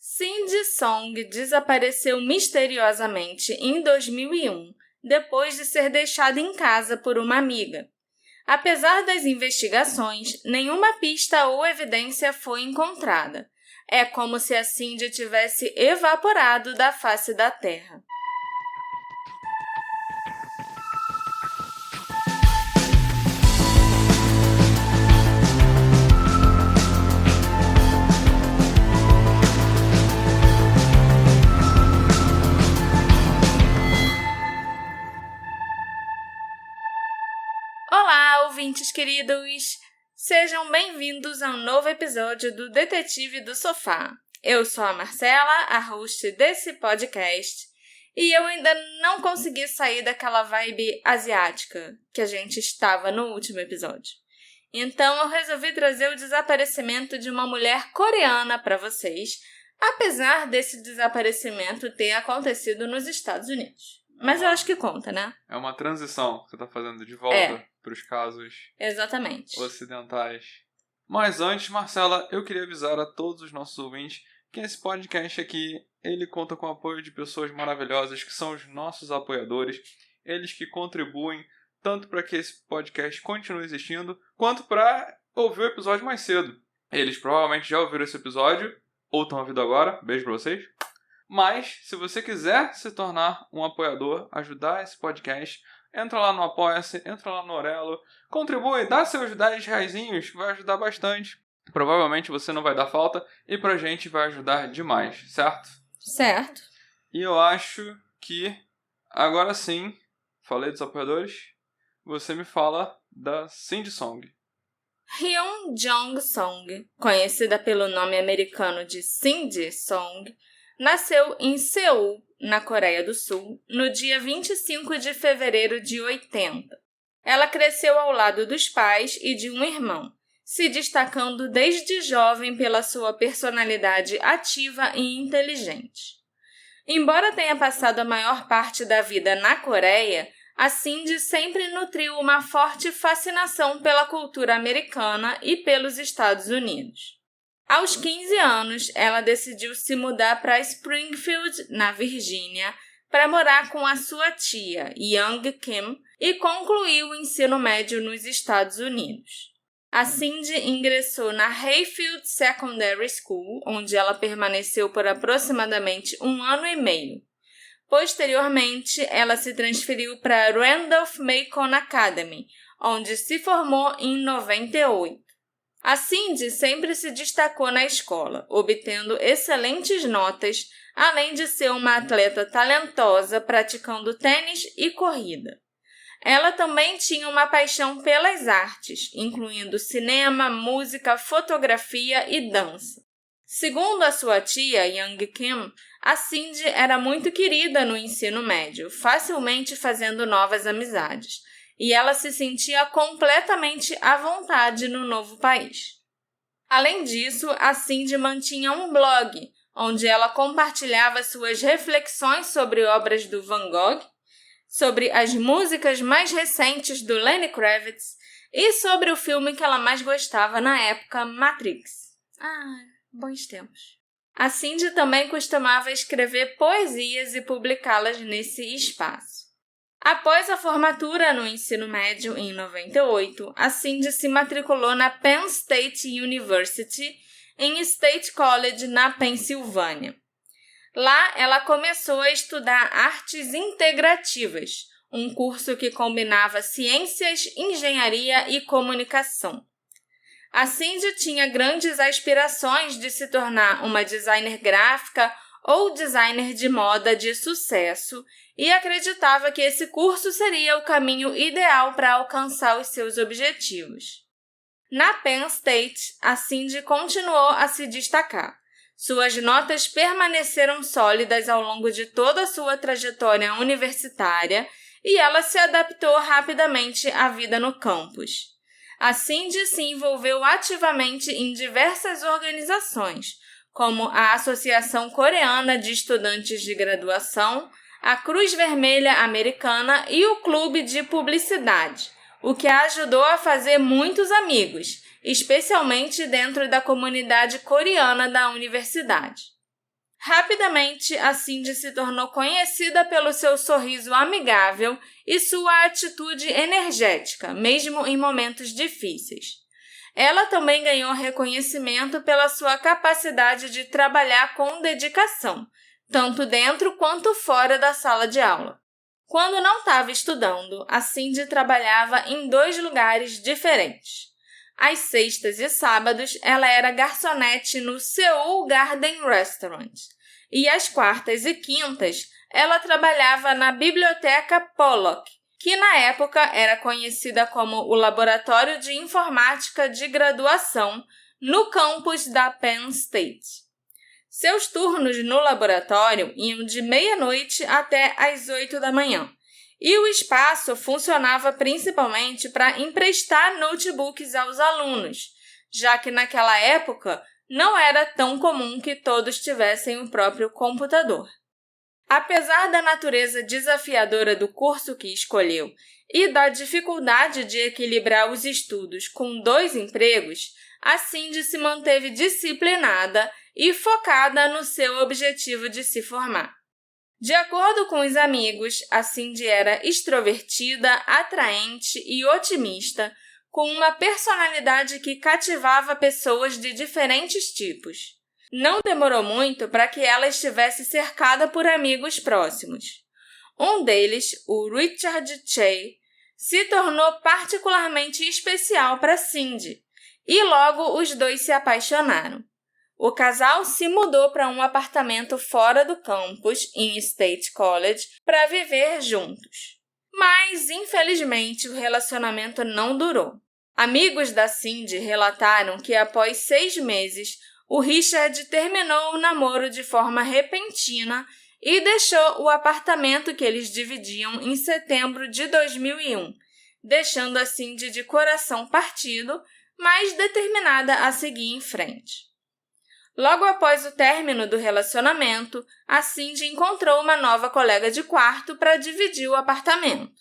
Cindy Song desapareceu misteriosamente em 2001, depois de ser deixada em casa por uma amiga. Apesar das investigações, nenhuma pista ou evidência foi encontrada. É como se a Cindy tivesse evaporado da face da Terra. Olá, ouvintes queridos! Sejam bem-vindos a um novo episódio do Detetive do Sofá. Eu sou a Marcela, a host desse podcast, e eu ainda não consegui sair daquela vibe asiática que a gente estava no último episódio. Então eu resolvi trazer o desaparecimento de uma mulher coreana para vocês, apesar desse desaparecimento ter acontecido nos Estados Unidos. Mas eu acho que conta, né? É uma transição que você está fazendo de volta para os casos Exatamente. ocidentais. Mas antes, Marcela, eu queria avisar a todos os nossos ouvintes que esse podcast aqui, ele conta com o apoio de pessoas maravilhosas que são os nossos apoiadores. Eles que contribuem tanto para que esse podcast continue existindo, quanto para ouvir o episódio mais cedo. Eles provavelmente já ouviram esse episódio, ou estão ouvindo agora. Beijo para vocês. Mas, se você quiser se tornar um apoiador, ajudar esse podcast, entra lá no Apoia-se, entra lá no Orelo, contribui, dá seus 10 reaisinhos, que vai ajudar bastante. Provavelmente você não vai dar falta e pra gente vai ajudar demais, certo? Certo. E eu acho que, agora sim, falei dos apoiadores, você me fala da Cindy Song. Hyun Jong-song, conhecida pelo nome americano de Cindy Song, nasceu em Seul, na Coreia do Sul, no dia 25 de fevereiro de 80. Ela cresceu ao lado dos pais e de um irmão, se destacando desde jovem pela sua personalidade ativa e inteligente. Embora tenha passado a maior parte da vida na Coreia, a Cindy sempre nutriu uma forte fascinação pela cultura americana e pelos Estados Unidos. Aos 15 anos, ela decidiu se mudar para Springfield, na Virgínia, para morar com a sua tia, Young Kim, e concluiu o ensino médio nos Estados Unidos. A Cindy ingressou na Hayfield Secondary School, onde ela permaneceu por aproximadamente 1 ano e meio. Posteriormente, ela se transferiu para Randolph-Macon Academy, onde se formou em 98. A Cindy sempre se destacou na escola, obtendo excelentes notas, além de ser uma atleta talentosa praticando tênis e corrida. Ela também tinha uma paixão pelas artes, incluindo cinema, música, fotografia e dança. Segundo a sua tia, Young Kim, a Cindy era muito querida no ensino médio, facilmente fazendo novas amizades. E ela se sentia completamente à vontade no novo país. Além disso, a Cindy mantinha um blog, onde ela compartilhava suas reflexões sobre obras do Van Gogh, sobre as músicas mais recentes do Lenny Kravitz e sobre o filme que ela mais gostava na época, Matrix. Bons tempos. A Cindy também costumava escrever poesias e publicá-las nesse espaço. Após a formatura no ensino médio em 98, a Cindy se matriculou na Penn State University, em State College, na Pensilvânia. Lá, ela começou a estudar artes integrativas, um curso que combinava ciências, engenharia e comunicação. A Cindy tinha grandes aspirações de se tornar uma designer gráfica ou designer de moda de sucesso e acreditava que esse curso seria o caminho ideal para alcançar os seus objetivos. Na Penn State, a Cindy continuou a se destacar. Suas notas permaneceram sólidas ao longo de toda a sua trajetória universitária e ela se adaptou rapidamente à vida no campus. A Cindy se envolveu ativamente em diversas organizações, como a Associação Coreana de Estudantes de Graduação, a Cruz Vermelha Americana e o Clube de Publicidade, o que a ajudou a fazer muitos amigos, especialmente dentro da comunidade coreana da universidade. Rapidamente, a Cindy se tornou conhecida pelo seu sorriso amigável e sua atitude energética, mesmo em momentos difíceis. Ela também ganhou reconhecimento pela sua capacidade de trabalhar com dedicação, tanto dentro quanto fora da sala de aula. Quando não estava estudando, a Cindy trabalhava em 2 lugares diferentes. Às sextas e sábados, ela era garçonete no Seoul Garden Restaurant. E às quartas e quintas, ela trabalhava na Biblioteca Pollock, que na época era conhecida como o Laboratório de Informática de Graduação, no campus da Penn State. Seus turnos no laboratório iam de meia-noite até às 8 da manhã, e o espaço funcionava principalmente para emprestar notebooks aos alunos, já que naquela época não era tão comum que todos tivessem o próprio computador. Apesar da natureza desafiadora do curso que escolheu e da dificuldade de equilibrar os estudos com 2 empregos, a Cindy se manteve disciplinada e focada no seu objetivo de se formar. De acordo com os amigos, a Cindy era extrovertida, atraente e otimista, com uma personalidade que cativava pessoas de diferentes tipos. Não demorou muito para que ela estivesse cercada por amigos próximos. Um deles, o Richard Che, se tornou particularmente especial para Cindy, e logo os 2 se apaixonaram. O casal se mudou para um apartamento fora do campus, em State College, para viver juntos. Mas, infelizmente, o relacionamento não durou. Amigos da Cindy relataram que após 6 meses, o Richard terminou o namoro de forma repentina e deixou o apartamento que eles dividiam em setembro de 2001, deixando a Cindy de coração partido, mas determinada a seguir em frente. Logo após o término do relacionamento, a Cindy encontrou uma nova colega de quarto para dividir o apartamento.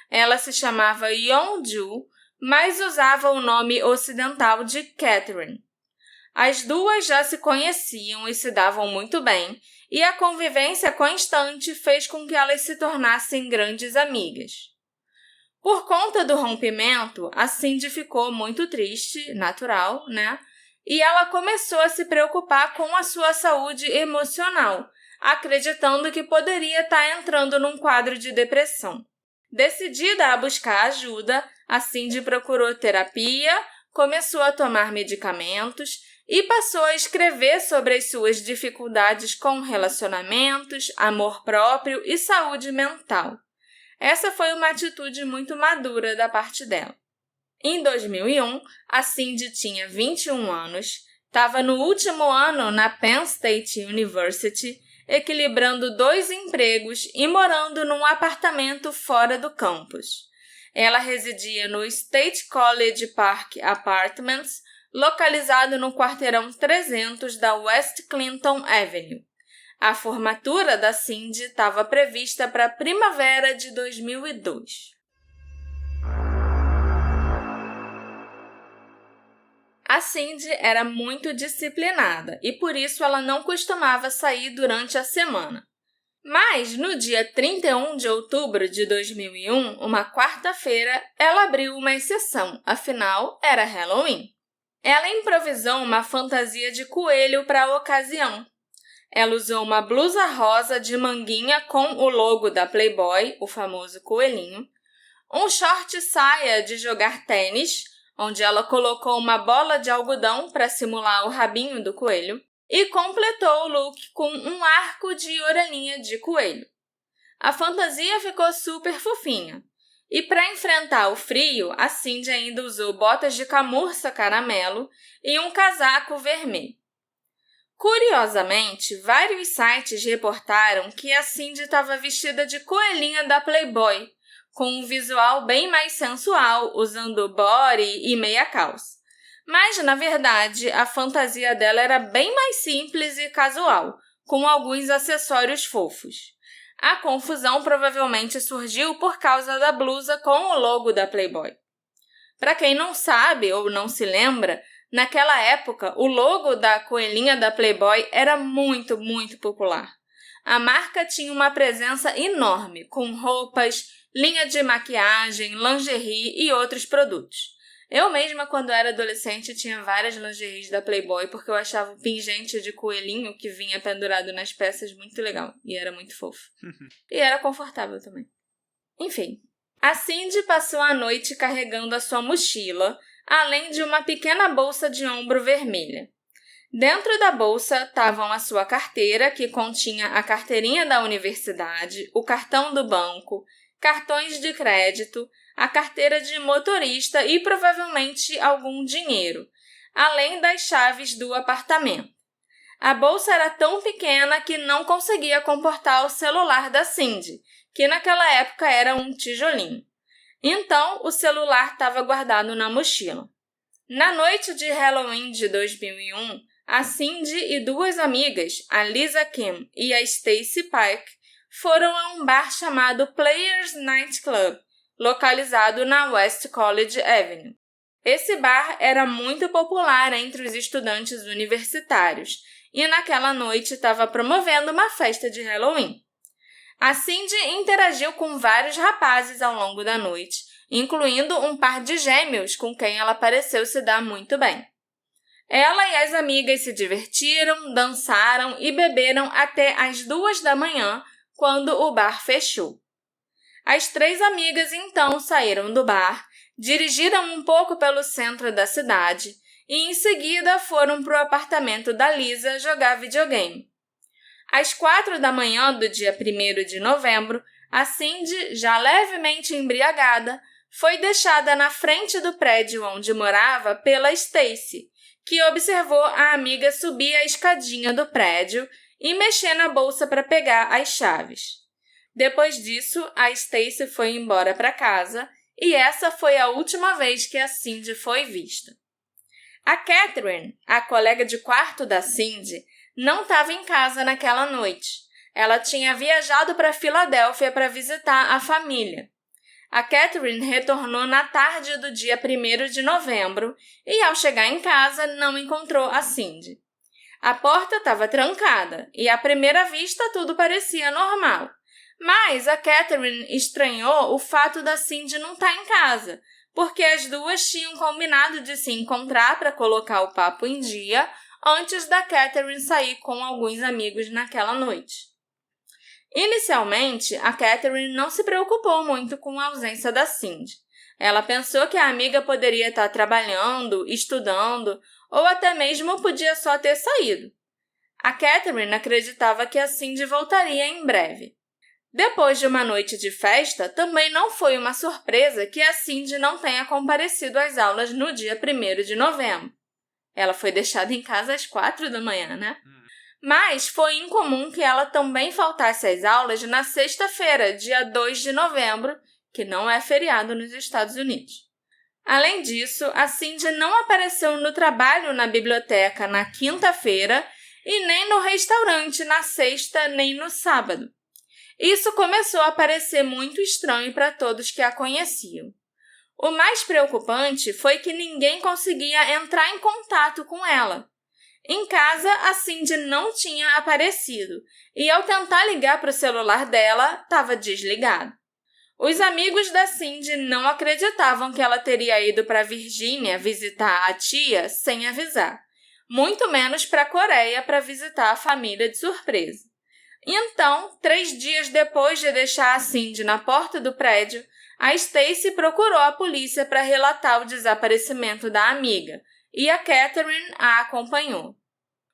Ela se chamava Yeonju, mas usava o nome ocidental de Catherine. As 2 já se conheciam e se davam muito bem, e a convivência constante fez com que elas se tornassem grandes amigas. Por conta do rompimento, a Cindy ficou muito triste, natural, né? E ela começou a se preocupar com a sua saúde emocional, acreditando que poderia estar entrando num quadro de depressão. Decidida a buscar ajuda, a Cindy procurou terapia, começou a tomar medicamentos e passou a escrever sobre as suas dificuldades com relacionamentos, amor próprio e saúde mental. Essa foi uma atitude muito madura da parte dela. Em 2001, a Cindy tinha 21 anos, estava no último ano na Penn State University, equilibrando 2 empregos e morando num apartamento fora do campus. Ela residia no State College Park Apartments, localizado no quarteirão 300 da West Clinton Avenue. A formatura da Cindy estava prevista para a primavera de 2002. A Cindy era muito disciplinada e por isso ela não costumava sair durante a semana. Mas, no dia 31 de outubro de 2001, uma quarta-feira, ela abriu uma exceção, afinal, era Halloween. Ela improvisou uma fantasia de coelho para a ocasião. Ela usou uma blusa rosa de manguinha com o logo da Playboy, o famoso coelhinho, um short saia de jogar tênis, onde ela colocou uma bola de algodão para simular o rabinho do coelho, e completou o look com um arco de orelhinha de coelho. A fantasia ficou super fofinha. E para enfrentar o frio, a Cindy ainda usou botas de camurça caramelo e um casaco vermelho. Curiosamente, vários sites reportaram que a Cindy estava vestida de coelhinha da Playboy, com um visual bem mais sensual, usando body e meia calça. Mas, na verdade, a fantasia dela era bem mais simples e casual, com alguns acessórios fofos. A confusão provavelmente surgiu por causa da blusa com o logo da Playboy. Para quem não sabe ou não se lembra, Naquela época, o logo da coelhinha da Playboy era muito, muito popular. A marca tinha uma presença enorme, com roupas, linha de maquiagem, lingerie e outros produtos. Eu mesma, quando era adolescente, tinha várias lingeries da Playboy porque eu achava o pingente de coelhinho que vinha pendurado nas peças muito legal e era muito fofo. E era confortável também. Enfim, a Cindy passou a noite carregando a sua mochila, além de uma pequena bolsa de ombro vermelha. Dentro da bolsa estavam a sua carteira, que continha a carteirinha da universidade, o cartão do banco, cartões de crédito, a carteira de motorista e provavelmente algum dinheiro, além das chaves do apartamento. A bolsa era tão pequena que não conseguia comportar o celular da Cindy, que naquela época era um tijolinho. Então, o celular estava guardado na mochila. Na noite de Halloween de 2001, a Cindy e duas amigas, a Lisa Kim e a Stacy Pike, foram a um bar chamado Players Night Club, localizado na West College Avenue. Esse bar era muito popular entre os estudantes universitários e naquela noite estava promovendo uma festa de Halloween. A Cindy interagiu com vários rapazes ao longo da noite, incluindo um par de gêmeos com quem ela pareceu se dar muito bem. Ela e as amigas se divertiram, dançaram e beberam até às 2 da manhã, quando o bar fechou. As 3 amigas então saíram do bar, dirigiram um pouco pelo centro da cidade e em seguida foram para o apartamento da Lisa jogar videogame. Às 4 da manhã do dia 1º de novembro, a Cindy, já levemente embriagada, foi deixada na frente do prédio onde morava pela Stacy, que observou a amiga subir a escadinha do prédio e mexer na bolsa para pegar as chaves. Depois disso, a Stacy foi embora para casa e essa foi a última vez que a Cindy foi vista. A Catherine, a colega de quarto da Cindy, não estava em casa naquela noite. Ela tinha viajado para Filadélfia para visitar a família. A Catherine retornou na tarde do dia 1º de novembro e, ao chegar em casa, não encontrou a Cindy. A porta estava trancada e, à primeira vista, tudo parecia normal. Mas a Catherine estranhou o fato da Cindy não estar em casa, porque as duas tinham combinado de se encontrar para colocar o papo em dia antes da Catherine sair com alguns amigos naquela noite. Inicialmente, a Catherine não se preocupou muito com a ausência da Cindy. Ela pensou que a amiga poderia estar trabalhando, estudando ou até mesmo podia só ter saído. A Catherine acreditava que a Cindy voltaria em breve. Depois de uma noite de festa, também não foi uma surpresa que a Cindy não tenha comparecido às aulas no dia 1º de novembro. Ela foi deixada em casa às 4 da manhã, né? Mas foi incomum que ela também faltasse às aulas na sexta-feira, dia 2 de novembro, que não é feriado nos Estados Unidos. Além disso, a Cindy não apareceu no trabalho na biblioteca na quinta-feira e nem no restaurante na sexta nem no sábado. Isso começou a parecer muito estranho para todos que a conheciam. O mais preocupante foi que ninguém conseguia entrar em contato com ela. Em casa, a Cindy não tinha aparecido e, ao tentar ligar para o celular dela, estava desligado. Os amigos da Cindy não acreditavam que ela teria ido para a Virgínia visitar a tia sem avisar, muito menos para a Coreia para visitar a família de surpresa. Então, 3 dias depois de deixar a Cindy na porta do prédio, a Stacy procurou a polícia para relatar o desaparecimento da amiga, e a Catherine a acompanhou.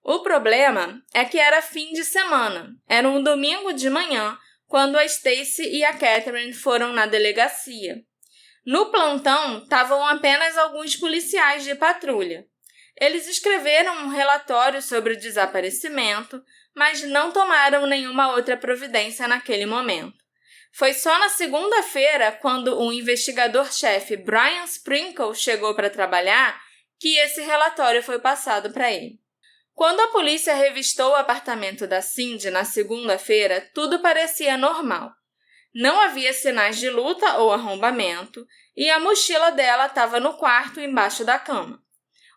O problema é que era fim de semana, era um domingo de manhã, quando a Stacy e a Catherine foram na delegacia. No plantão estavam apenas alguns policiais de patrulha. Eles escreveram um relatório sobre o desaparecimento, mas não tomaram nenhuma outra providência naquele momento. Foi só na segunda-feira, quando o investigador-chefe Brian Sprinkle chegou para trabalhar, que esse relatório foi passado para ele. Quando a polícia revistou o apartamento da Cindy na segunda-feira, tudo parecia normal. Não havia sinais de luta ou arrombamento e a mochila dela estava no quarto embaixo da cama.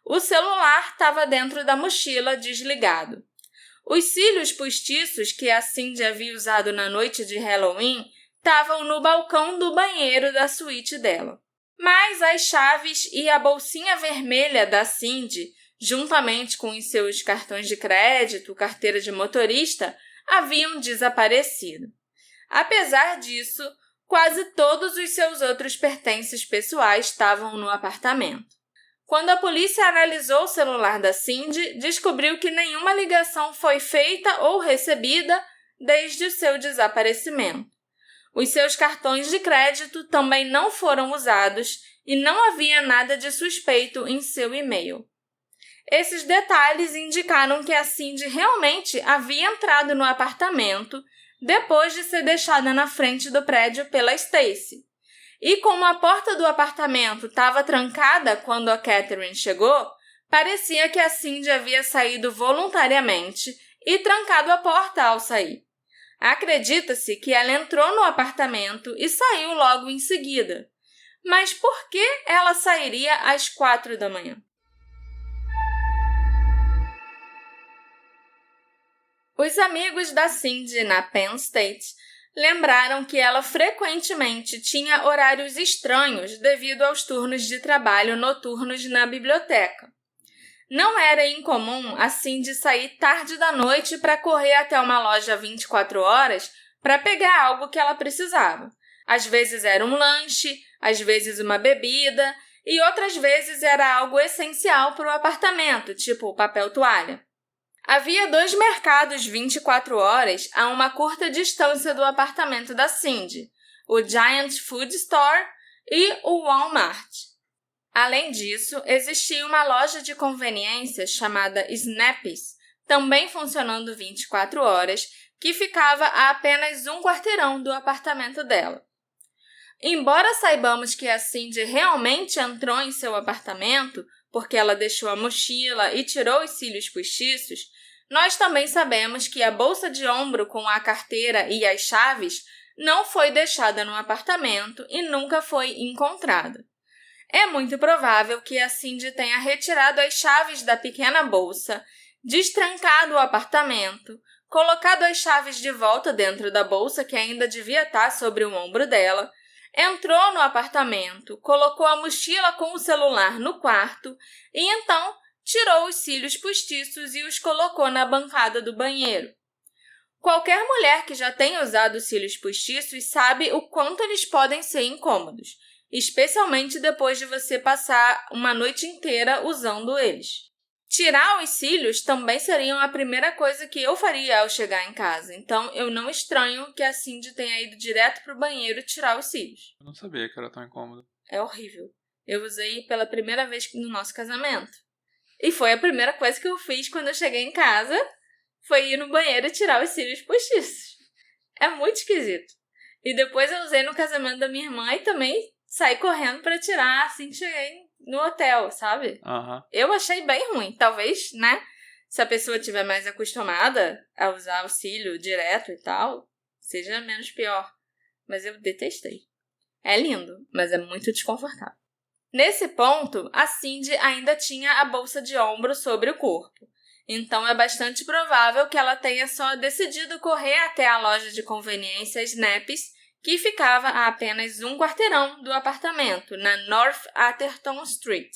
O celular estava dentro da mochila, desligado. Os cílios postiços que a Cindy havia usado na noite de Halloween estavam no balcão do banheiro da suíte dela. Mas as chaves e a bolsinha vermelha da Cindy, juntamente com os seus cartões de crédito, carteira de motorista, haviam desaparecido. Apesar disso, quase todos os seus outros pertences pessoais estavam no apartamento. Quando a polícia analisou o celular da Cindy, descobriu que nenhuma ligação foi feita ou recebida desde o seu desaparecimento. Os seus cartões de crédito também não foram usados e não havia nada de suspeito em seu e-mail. Esses detalhes indicaram que a Cindy realmente havia entrado no apartamento depois de ser deixada na frente do prédio pela Stacy. E como a porta do apartamento estava trancada quando a Catherine chegou, parecia que a Cindy havia saído voluntariamente e trancado a porta ao sair. Acredita-se que ela entrou no apartamento e saiu logo em seguida. Mas por que ela sairia às 4 da manhã? Os amigos da Cindy na Penn State lembraram que ela frequentemente tinha horários estranhos devido aos turnos de trabalho noturnos na biblioteca. Não era incomum a Cindy sair tarde da noite para correr até uma loja 24 horas para pegar algo que ela precisava. Às vezes era um lanche, às vezes uma bebida e outras vezes era algo essencial para o apartamento, tipo papel toalha. Havia 2 mercados 24 horas a uma curta distância do apartamento da Cindy, o Giant Food Store e o Walmart. Além disso, existia uma loja de conveniências chamada Snappies, também funcionando 24 horas, que ficava a apenas 1 quarteirão do apartamento dela. Embora saibamos que a Cindy realmente entrou em seu apartamento, porque ela deixou a mochila e tirou os cílios postiços, nós também sabemos que a bolsa de ombro com a carteira e as chaves não foi deixada no apartamento e nunca foi encontrada. É muito provável que a Cindy tenha retirado as chaves da pequena bolsa, destrancado o apartamento, colocado as chaves de volta dentro da bolsa que ainda devia estar sobre o ombro dela, entrou no apartamento, colocou a mochila com o celular no quarto e então tirou os cílios postiços e os colocou na bancada do banheiro. Qualquer mulher que já tenha usado cílios postiços sabe o quanto eles podem ser incômodos, especialmente depois de você passar uma noite inteira usando eles. Tirar os cílios também seriam a primeira coisa que eu faria ao chegar em casa, então eu não estranho que a Cindy tenha ido direto para o banheiro tirar os cílios. Eu não sabia que era tão incômodo. É horrível. Eu usei pela primeira vez no nosso casamento. E foi a primeira coisa que eu fiz quando eu cheguei em casa, foi ir no banheiro e tirar os cílios postiços. É muito esquisito. E depois eu usei no casamento da minha irmã e também saí correndo para tirar assim que cheguei no hotel, sabe? Uhum. Eu achei bem ruim. Talvez, né? Se a pessoa estiver mais acostumada a usar o cílio direto e tal, seja menos pior. Mas eu detestei. É lindo, mas é muito desconfortável. Nesse ponto, a Cindy ainda tinha a bolsa de ombro sobre o corpo. Então é bastante provável que ela tenha só decidido correr até a loja de conveniência Snappies, que ficava a apenas 1 quarteirão do apartamento, na North Atherton Street.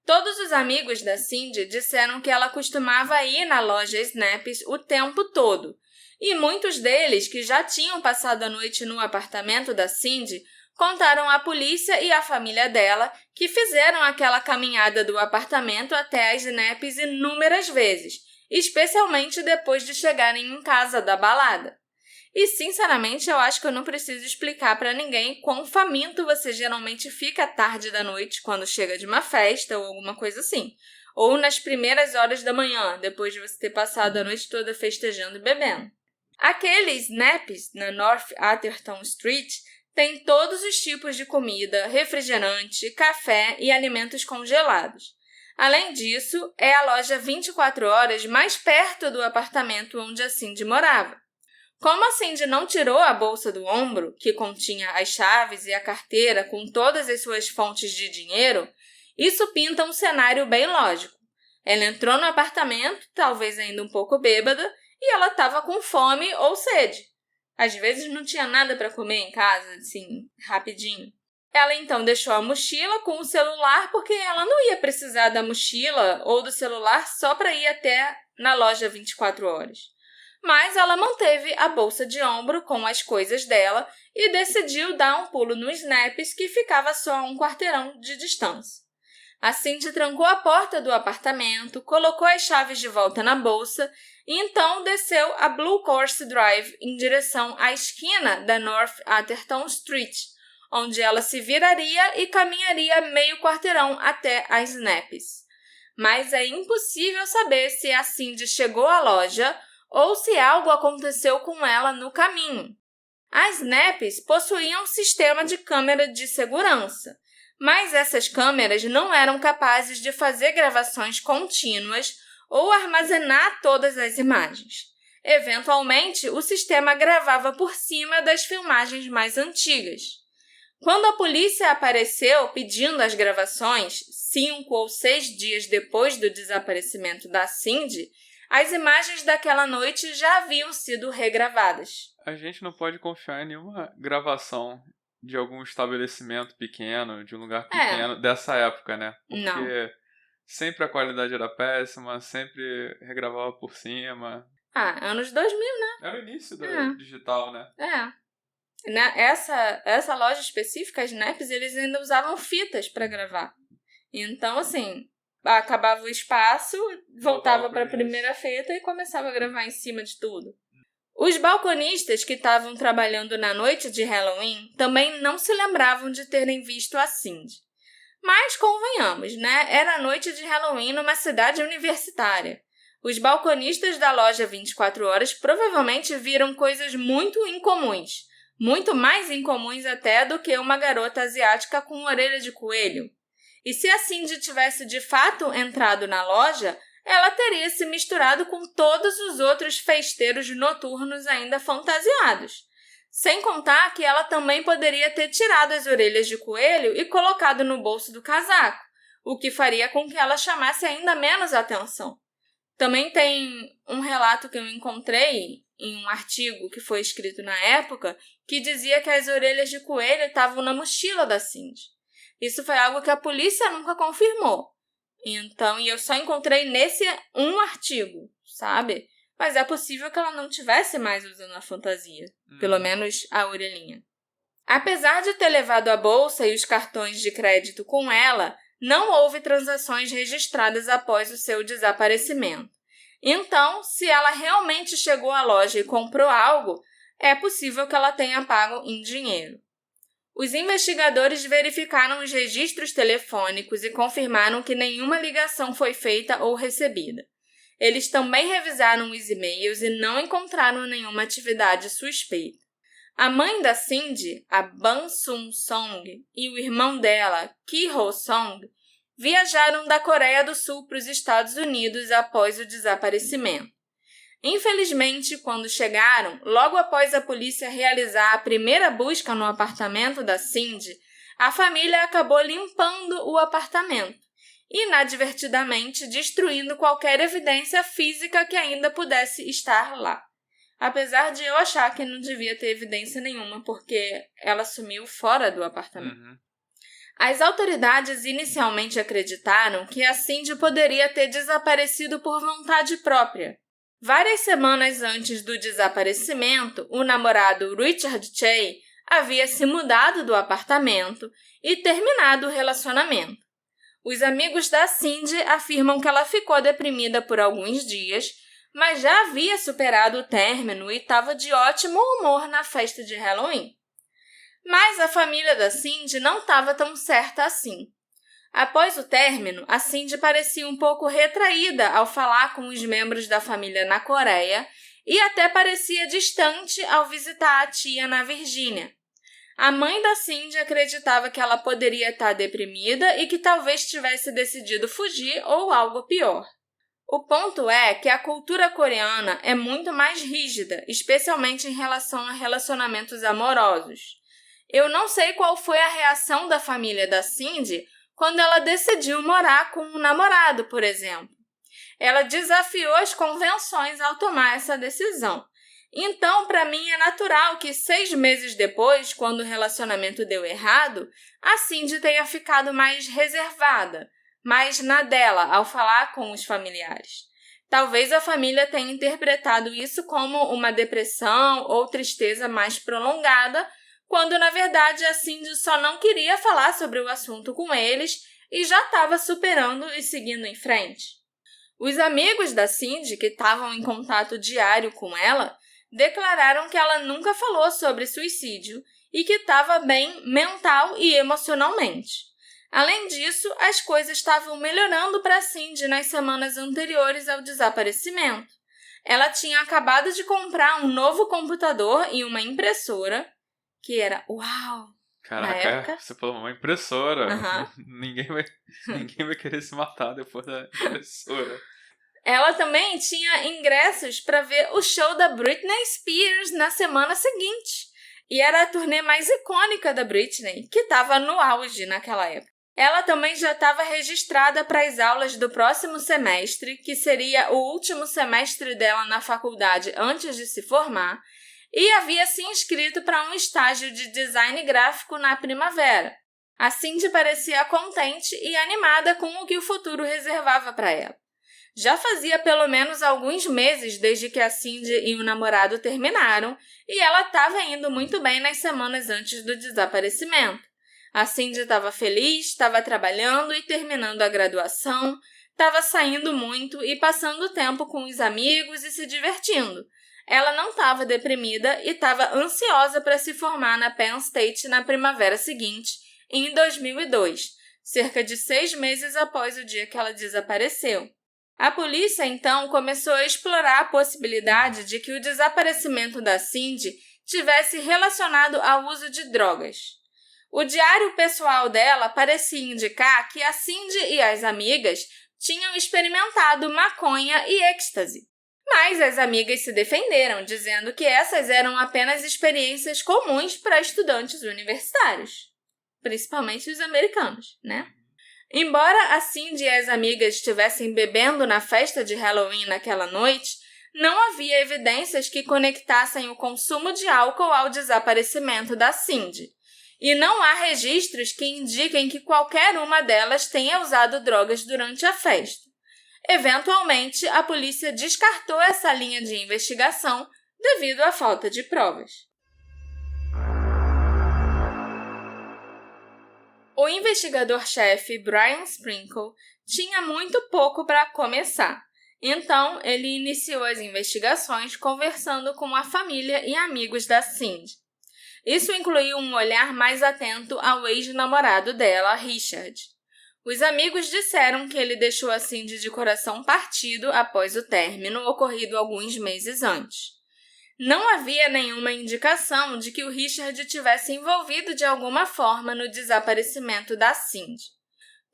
Todos os amigos da Cindy disseram que ela costumava ir na loja Snappies o tempo todo, e muitos deles, que já tinham passado a noite no apartamento da Cindy, contaram à polícia e à família dela que fizeram aquela caminhada do apartamento até as Snappies inúmeras vezes, especialmente depois de chegarem em casa da balada. E, sinceramente, eu acho que eu não preciso explicar para ninguém quão faminto você geralmente fica à tarde da noite quando chega de uma festa ou alguma coisa assim. Ou nas primeiras horas da manhã, depois de você ter passado a noite toda festejando e bebendo. Aquele Snappies, na North Atherton Street, tem todos os tipos de comida, refrigerante, café e alimentos congelados. Além disso, é a loja 24 horas mais perto do apartamento onde a Cindy morava. Como a Cindy não tirou a bolsa do ombro, que continha as chaves e a carteira com todas as suas fontes de dinheiro, Isso pinta um cenário bem lógico. Ela entrou no apartamento, talvez ainda um pouco bêbada, e ela estava com fome ou sede. Às vezes não tinha nada para comer em casa, assim, rapidinho. Ela então deixou a mochila com o celular porque ela não ia precisar da mochila ou do celular só para ir até na loja 24 horas. Mas ela manteve a bolsa de ombro com as coisas dela e decidiu dar um pulo no Snaps, que ficava só a um quarteirão de distância. A Cindy trancou a porta do apartamento, colocou as chaves de volta na bolsa e então desceu a Blue Course Drive em direção à esquina da North Atherton Street, onde ela se viraria e caminharia meio quarteirão até a Snaps. Mas é impossível saber se a Cindy chegou à loja ou se algo aconteceu com ela no caminho. As Snaps possuíam um sistema de câmera de segurança, mas essas câmeras não eram capazes de fazer gravações contínuas ou armazenar todas as imagens. Eventualmente, o sistema gravava por cima das filmagens mais antigas. Quando a polícia apareceu pedindo as gravações, 5 ou 6 dias depois do desaparecimento da Cindy, as imagens daquela noite já haviam sido regravadas. A gente não pode confiar em nenhuma gravação de algum estabelecimento pequeno, de um lugar pequeno, dessa época, né? Porque não. Sempre a qualidade era péssima, sempre regravava por cima. Anos 2000, né? Era o início do digital, né? Essa loja específica, as Snaps, eles ainda usavam fitas para gravar. Então, assim, acabava o espaço, voltava para a primeira fita e começava a gravar em cima de tudo. Os balconistas que estavam trabalhando na noite de Halloween também não se lembravam de terem visto a Cindy. Mas convenhamos, né? Era noite de Halloween numa cidade universitária. Os balconistas da loja 24 horas provavelmente viram coisas muito incomuns. Muito mais incomuns até do que uma garota asiática com orelha de coelho. E se a Cindy tivesse de fato entrado na loja, ela teria se misturado com todos os outros festeiros noturnos ainda fantasiados. Sem contar que ela também poderia ter tirado as orelhas de coelho e colocado no bolso do casaco, o que faria com que ela chamasse ainda menos atenção. Também tem um relato que eu encontrei em um artigo que foi escrito na época que dizia que as orelhas de coelho estavam na mochila da Cindy. Isso foi algo que a polícia nunca confirmou. Então, e eu só encontrei nesse um artigo, sabe? Mas é possível que ela não tivesse mais usando a fantasia. Pelo menos a orelhinha. Apesar de ter levado a bolsa e os cartões de crédito com ela, não houve transações registradas após o seu desaparecimento. Então, se ela realmente chegou à loja e comprou algo, é possível que ela tenha pago em dinheiro. Os investigadores verificaram os registros telefônicos e confirmaram que nenhuma ligação foi feita ou recebida. Eles também revisaram os e-mails e não encontraram nenhuma atividade suspeita. A mãe da Cindy, a Ban Sun Song, e o irmão dela, Ki Ho Song, viajaram da Coreia do Sul para os Estados Unidos após o desaparecimento. Infelizmente, quando chegaram, logo após a polícia realizar a primeira busca no apartamento da Cindy, a família acabou limpando o apartamento, inadvertidamente destruindo qualquer evidência física que ainda pudesse estar lá. Apesar de eu achar que não devia ter evidência nenhuma, porque ela sumiu fora do apartamento. As autoridades inicialmente acreditaram que a Cindy poderia ter desaparecido por vontade própria. Várias semanas antes do desaparecimento, o namorado Richard Chae havia se mudado do apartamento e terminado o relacionamento. Os amigos da Cindy afirmam que ela ficou deprimida por alguns dias, mas já havia superado o término e estava de ótimo humor na festa de Halloween. Mas a família da Cindy não estava tão certa assim. Após o término, a Cindy parecia um pouco retraída ao falar com os membros da família na Coreia e até parecia distante ao visitar a tia na Virgínia. A mãe da Cindy acreditava que ela poderia estar deprimida e que talvez tivesse decidido fugir ou algo pior. O ponto é que a cultura coreana é muito mais rígida, especialmente em relação a relacionamentos amorosos. Eu não sei qual foi a reação da família da Cindy quando ela decidiu morar com um namorado, por exemplo. Ela desafiou as convenções ao tomar essa decisão. Então, para mim, é natural que 6 meses depois, quando o relacionamento deu errado, a Cindy tenha ficado mais reservada, mais na dela ao falar com os familiares. Talvez a família tenha interpretado isso como uma depressão ou tristeza mais prolongada, quando na verdade a Cindy só não queria falar sobre o assunto com eles e já estava superando e seguindo em frente. Os amigos da Cindy, que estavam em contato diário com ela, declararam que ela nunca falou sobre suicídio e que estava bem mental e emocionalmente. Além disso, as coisas estavam melhorando para Cindy nas semanas anteriores ao desaparecimento. Ela tinha acabado de comprar um novo computador e uma impressora, que era uau! Caraca, você falou uma impressora. Uhum. Ninguém vai querer se matar depois da impressora. Ela também tinha ingressos para ver o show da Britney Spears na semana seguinte. E era a turnê mais icônica da Britney, que estava no auge naquela época. Ela também já estava registrada para as aulas do próximo semestre, que seria o último semestre dela na faculdade antes de se formar, e havia se inscrito para um estágio de design gráfico na primavera. A Cindy parecia contente e animada com o que o futuro reservava para ela. Já fazia pelo menos alguns meses desde que a Cindy e o namorado terminaram, e ela estava indo muito bem nas semanas antes do desaparecimento. A Cindy estava feliz, estava trabalhando e terminando a graduação, estava saindo muito e passando tempo com os amigos e se divertindo. Ela não estava deprimida e estava ansiosa para se formar na Penn State na primavera seguinte, em 2002, cerca de 6 meses após o dia que ela desapareceu. A polícia, então, começou a explorar a possibilidade de que o desaparecimento da Cindy tivesse relacionado ao uso de drogas. O diário pessoal dela parecia indicar que a Cindy e as amigas tinham experimentado maconha e êxtase. Mas as amigas se defenderam, dizendo que essas eram apenas experiências comuns para estudantes universitários. Principalmente os americanos, né? Embora a Cindy e as amigas estivessem bebendo na festa de Halloween naquela noite, não havia evidências que conectassem o consumo de álcool ao desaparecimento da Cindy. E não há registros que indiquem que qualquer uma delas tenha usado drogas durante a festa. Eventualmente, a polícia descartou essa linha de investigação devido à falta de provas. O investigador-chefe Brian Sprinkle tinha muito pouco para começar, então ele iniciou as investigações conversando com a família e amigos da Cindy. Isso incluiu um olhar mais atento ao ex-namorado dela, Richard. Os amigos disseram que ele deixou a Cindy de coração partido após o término, ocorrido alguns meses antes. Não havia nenhuma indicação de que o Richard tivesse envolvido de alguma forma no desaparecimento da Cindy.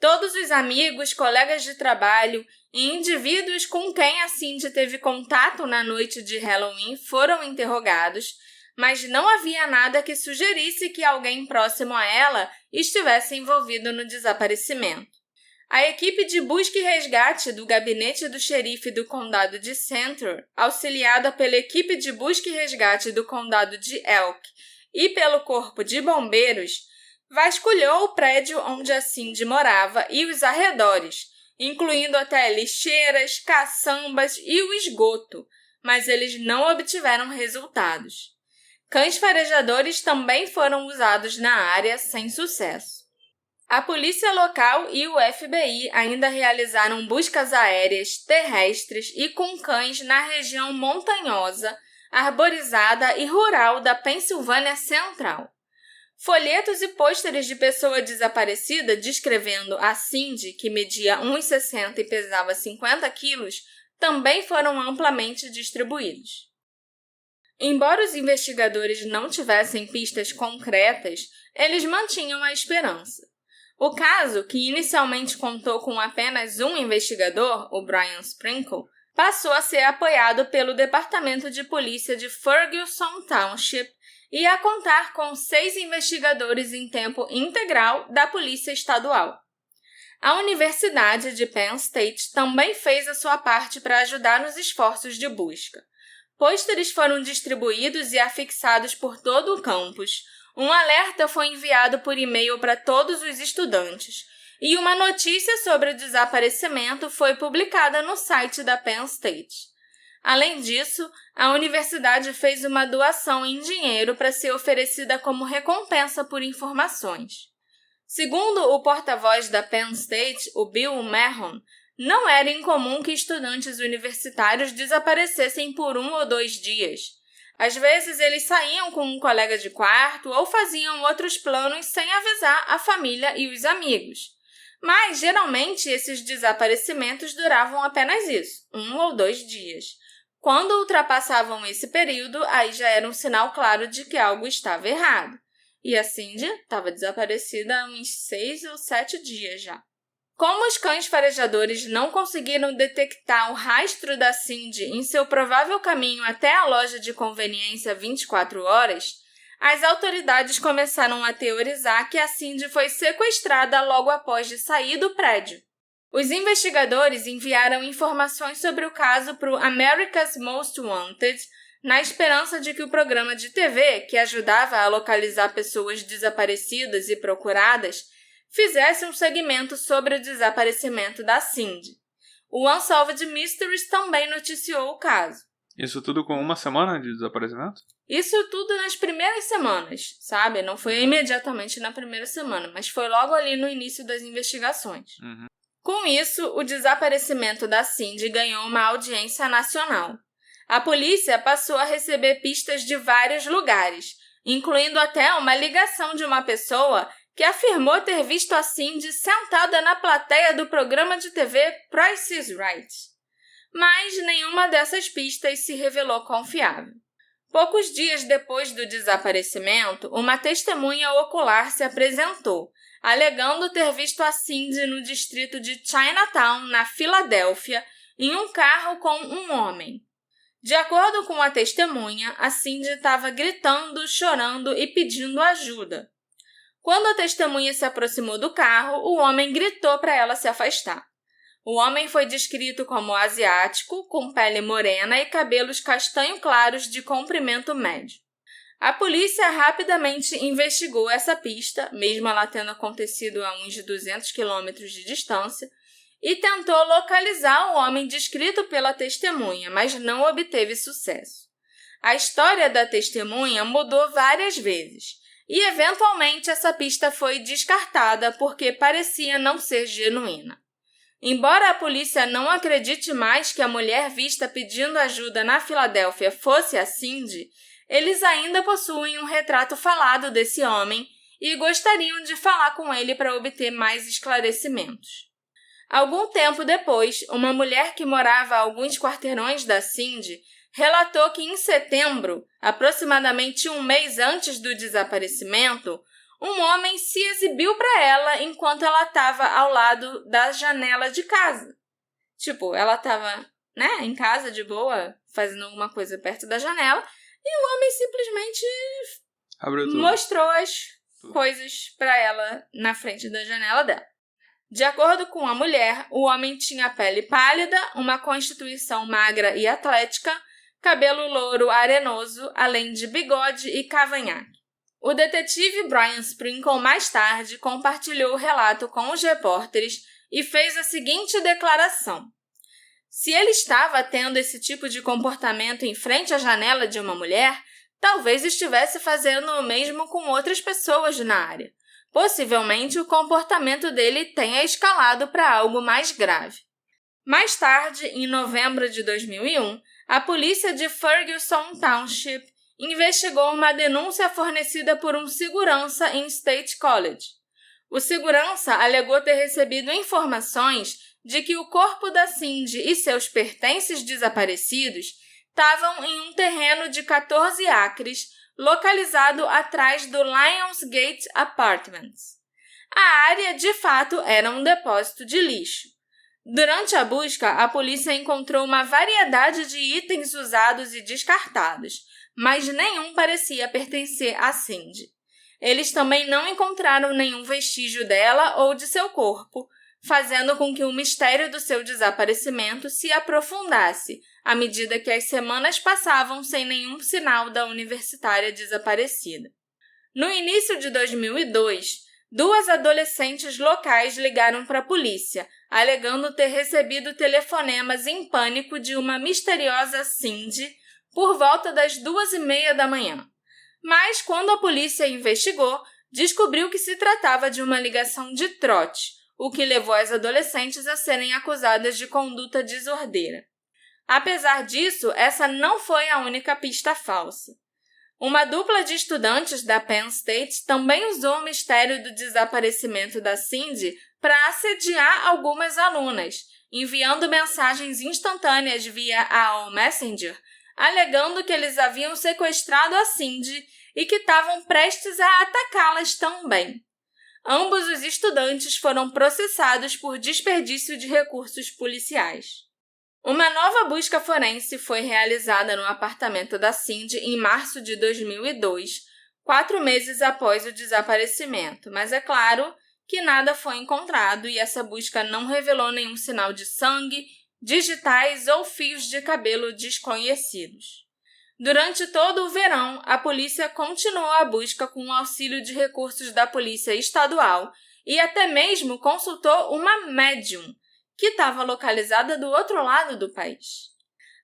Todos os amigos, colegas de trabalho e indivíduos com quem a Cindy teve contato na noite de Halloween foram interrogados, mas não havia nada que sugerisse que alguém próximo a ela estivesse envolvido no desaparecimento. A equipe de busca e resgate do gabinete do xerife do condado de Center, auxiliada pela equipe de busca e resgate do condado de Elk e pelo corpo de bombeiros, vasculhou o prédio onde a Cindy morava e os arredores, incluindo até lixeiras, caçambas e o esgoto, mas eles não obtiveram resultados. Cães farejadores também foram usados na área sem sucesso. A polícia local e o FBI ainda realizaram buscas aéreas, terrestres e com cães na região montanhosa, arborizada e rural da Pensilvânia Central. Folhetos e pôsteres de pessoa desaparecida descrevendo a Cindy, que media 1,60 e pesava 50 quilos, também foram amplamente distribuídos. Embora os investigadores não tivessem pistas concretas, eles mantinham a esperança. O caso, que inicialmente contou com apenas um investigador, o Brian Sprinkle, passou a ser apoiado pelo Departamento de Polícia de Ferguson Township e a contar com 6 investigadores em tempo integral da Polícia Estadual. A Universidade de Penn State também fez a sua parte para ajudar nos esforços de busca. Pôsteres foram distribuídos e afixados por todo o campus. Um alerta foi enviado por e-mail para todos os estudantes. E uma notícia sobre o desaparecimento foi publicada no site da Penn State. Além disso, a universidade fez uma doação em dinheiro para ser oferecida como recompensa por informações. Segundo o porta-voz da Penn State, o Bill Mahon, não era incomum que estudantes universitários desaparecessem por 1 ou 2 dias. Às vezes, eles saíam com um colega de quarto ou faziam outros planos sem avisar a família e os amigos. Mas, geralmente, esses desaparecimentos duravam apenas isso, 1 ou 2 dias. Quando ultrapassavam esse período, aí já era um sinal claro de que algo estava errado. E a Cindy estava desaparecida há uns 6 ou 7 dias já. Como os cães farejadores não conseguiram detectar o rastro da Cindy em seu provável caminho até a loja de conveniência 24 horas, as autoridades começaram a teorizar que a Cindy foi sequestrada logo após de sair do prédio. Os investigadores enviaram informações sobre o caso para o America's Most Wanted, na esperança de que o programa de TV, que ajudava a localizar pessoas desaparecidas e procuradas, fizesse um segmento sobre o desaparecimento da Cindy. O Unsolved Mysteries também noticiou o caso. Isso tudo com 1 semana de desaparecimento? Isso tudo nas primeiras semanas, sabe? Não foi imediatamente na primeira semana, mas foi logo ali no início das investigações. Com isso, o desaparecimento da Cindy ganhou uma audiência nacional. A polícia passou a receber pistas de vários lugares, incluindo até uma ligação de uma pessoa que afirmou ter visto a Cindy sentada na plateia do programa de TV Price is Right. Mas nenhuma dessas pistas se revelou confiável. Poucos dias depois do desaparecimento, uma testemunha ocular se apresentou, alegando ter visto a Cindy no distrito de Chinatown, na Filadélfia, em um carro com um homem. De acordo com a testemunha, a Cindy estava gritando, chorando e pedindo ajuda. Quando a testemunha se aproximou do carro, o homem gritou para ela se afastar. O homem foi descrito como asiático, com pele morena e cabelos castanho claros de comprimento médio. A polícia rapidamente investigou essa pista, mesmo ela tendo acontecido a uns 200 quilômetros de distância, e tentou localizar o homem descrito pela testemunha, mas não obteve sucesso. A história da testemunha mudou várias vezes, e eventualmente essa pista foi descartada porque parecia não ser genuína. Embora a polícia não acredite mais que a mulher vista pedindo ajuda na Filadélfia fosse a Cindy, eles ainda possuem um retrato falado desse homem e gostariam de falar com ele para obter mais esclarecimentos. Algum tempo depois, uma mulher que morava a alguns quarteirões da Cindy relatou que em setembro, aproximadamente um mês antes do desaparecimento, um homem se exibiu para ela enquanto ela estava ao lado da janela de casa. Tipo, ela estava, em casa de boa, fazendo alguma coisa perto da janela, e o homem simplesmente mostrou as coisas para ela na frente da janela dela. De acordo com a mulher, o homem tinha pele pálida, uma constituição magra e atlética, cabelo louro arenoso, além de bigode e cavanhaque. O detetive Brian Sprinkle, mais tarde, compartilhou o relato com os repórteres e fez a seguinte declaração. Se ele estava tendo esse tipo de comportamento em frente à janela de uma mulher, talvez estivesse fazendo o mesmo com outras pessoas na área. Possivelmente, o comportamento dele tenha escalado para algo mais grave. Mais tarde, em novembro de 2001, a polícia de Ferguson Township investigou uma denúncia fornecida por um segurança em State College. O segurança alegou ter recebido informações de que o corpo da Cindy e seus pertences desaparecidos estavam em um terreno de 14 acres, localizado atrás do Lionsgate Apartments. A área, de fato, era um depósito de lixo. Durante a busca, a polícia encontrou uma variedade de itens usados e descartados, mas nenhum parecia pertencer a Cindy. Eles também não encontraram nenhum vestígio dela ou de seu corpo, fazendo com que o mistério do seu desaparecimento se aprofundasse à medida que as semanas passavam sem nenhum sinal da universitária desaparecida. No início de 2002, 2 adolescentes locais ligaram para a polícia, alegando ter recebido telefonemas em pânico de uma misteriosa Cindy por volta das 2h30 da manhã. Mas, quando a polícia investigou, descobriu que se tratava de uma ligação de trote, o que levou as adolescentes a serem acusadas de conduta desordeira. Apesar disso, essa não foi a única pista falsa. Uma dupla de estudantes da Penn State também usou o mistério do desaparecimento da Cindy para assediar algumas alunas, enviando mensagens instantâneas via AOL Messenger, alegando que eles haviam sequestrado a Cindy e que estavam prestes a atacá-las também. Ambos os estudantes foram processados por desperdício de recursos policiais. Uma nova busca forense foi realizada no apartamento da Cindy em março de 2002, 4 meses após o desaparecimento, mas é claro que nada foi encontrado e essa busca não revelou nenhum sinal de sangue, digitais ou fios de cabelo desconhecidos. Durante todo o verão, a polícia continuou a busca com o auxílio de recursos da Polícia Estadual e até mesmo consultou uma médium, que estava localizada do outro lado do país.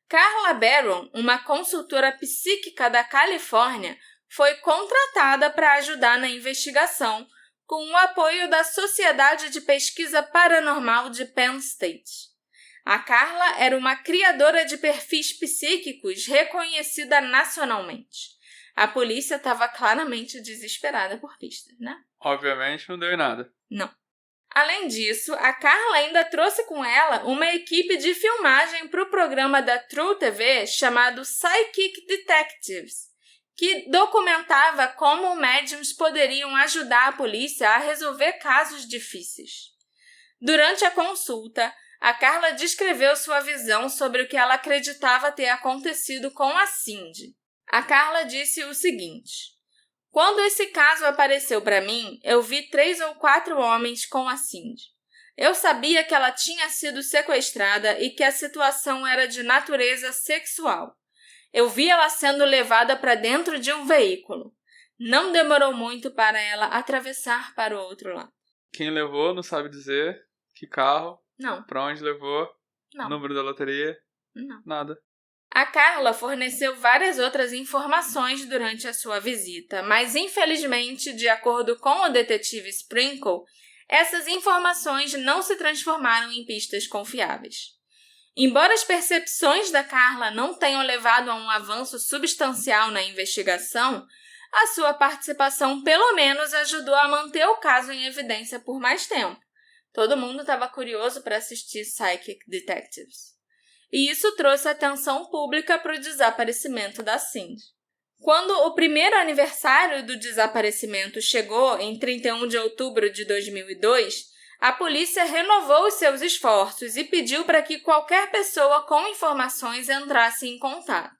Carla Barron, uma consultora psíquica da Califórnia, foi contratada para ajudar na investigação com o apoio da Sociedade de Pesquisa Paranormal de Penn State. A Carla era uma criadora de perfis psíquicos reconhecida nacionalmente. A polícia estava claramente desesperada por pistas, né? Obviamente não deu em nada. Não. Além disso, a Carla ainda trouxe com ela uma equipe de filmagem para o programa da True TV chamado Psychic Detectives, que documentava como médiums poderiam ajudar a polícia a resolver casos difíceis. Durante a consulta, a Carla descreveu sua visão sobre o que ela acreditava ter acontecido com a Cindy. A Carla disse o seguinte: "Quando esse caso apareceu para mim, eu vi 3 ou 4 homens com a Cindy. Eu sabia que ela tinha sido sequestrada e que a situação era de natureza sexual. Eu vi ela sendo levada para dentro de um veículo. Não demorou muito para ela atravessar para o outro lado." Quem levou não sabe dizer. Que carro? Não. Pra onde levou? Não. Número da loteria? Não. Nada. A Carla forneceu várias outras informações durante a sua visita, mas infelizmente, de acordo com o detetive Sprinkle, essas informações não se transformaram em pistas confiáveis. Embora as percepções da Carla não tenham levado a um avanço substancial na investigação, a sua participação pelo menos ajudou a manter o caso em evidência por mais tempo. Todo mundo estava curioso para assistir Psychic Detectives. E isso trouxe atenção pública para o desaparecimento da Cindy. Quando o primeiro aniversário do desaparecimento chegou, em 31 de outubro de 2002, a polícia renovou os seus esforços e pediu para que qualquer pessoa com informações entrasse em contato.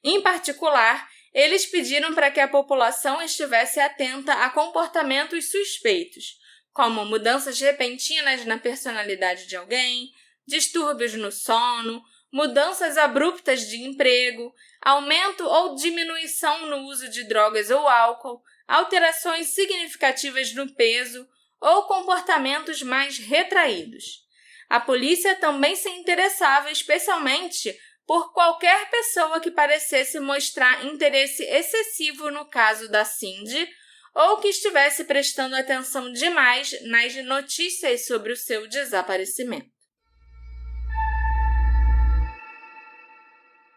Em particular, eles pediram para que a população estivesse atenta a comportamentos suspeitos, como mudanças repentinas na personalidade de alguém, distúrbios no sono, mudanças abruptas de emprego, aumento ou diminuição no uso de drogas ou álcool, alterações significativas no peso ou comportamentos mais retraídos. A polícia também se interessava especialmente por qualquer pessoa que parecesse mostrar interesse excessivo no caso da Cindy ou que estivesse prestando atenção demais nas notícias sobre o seu desaparecimento.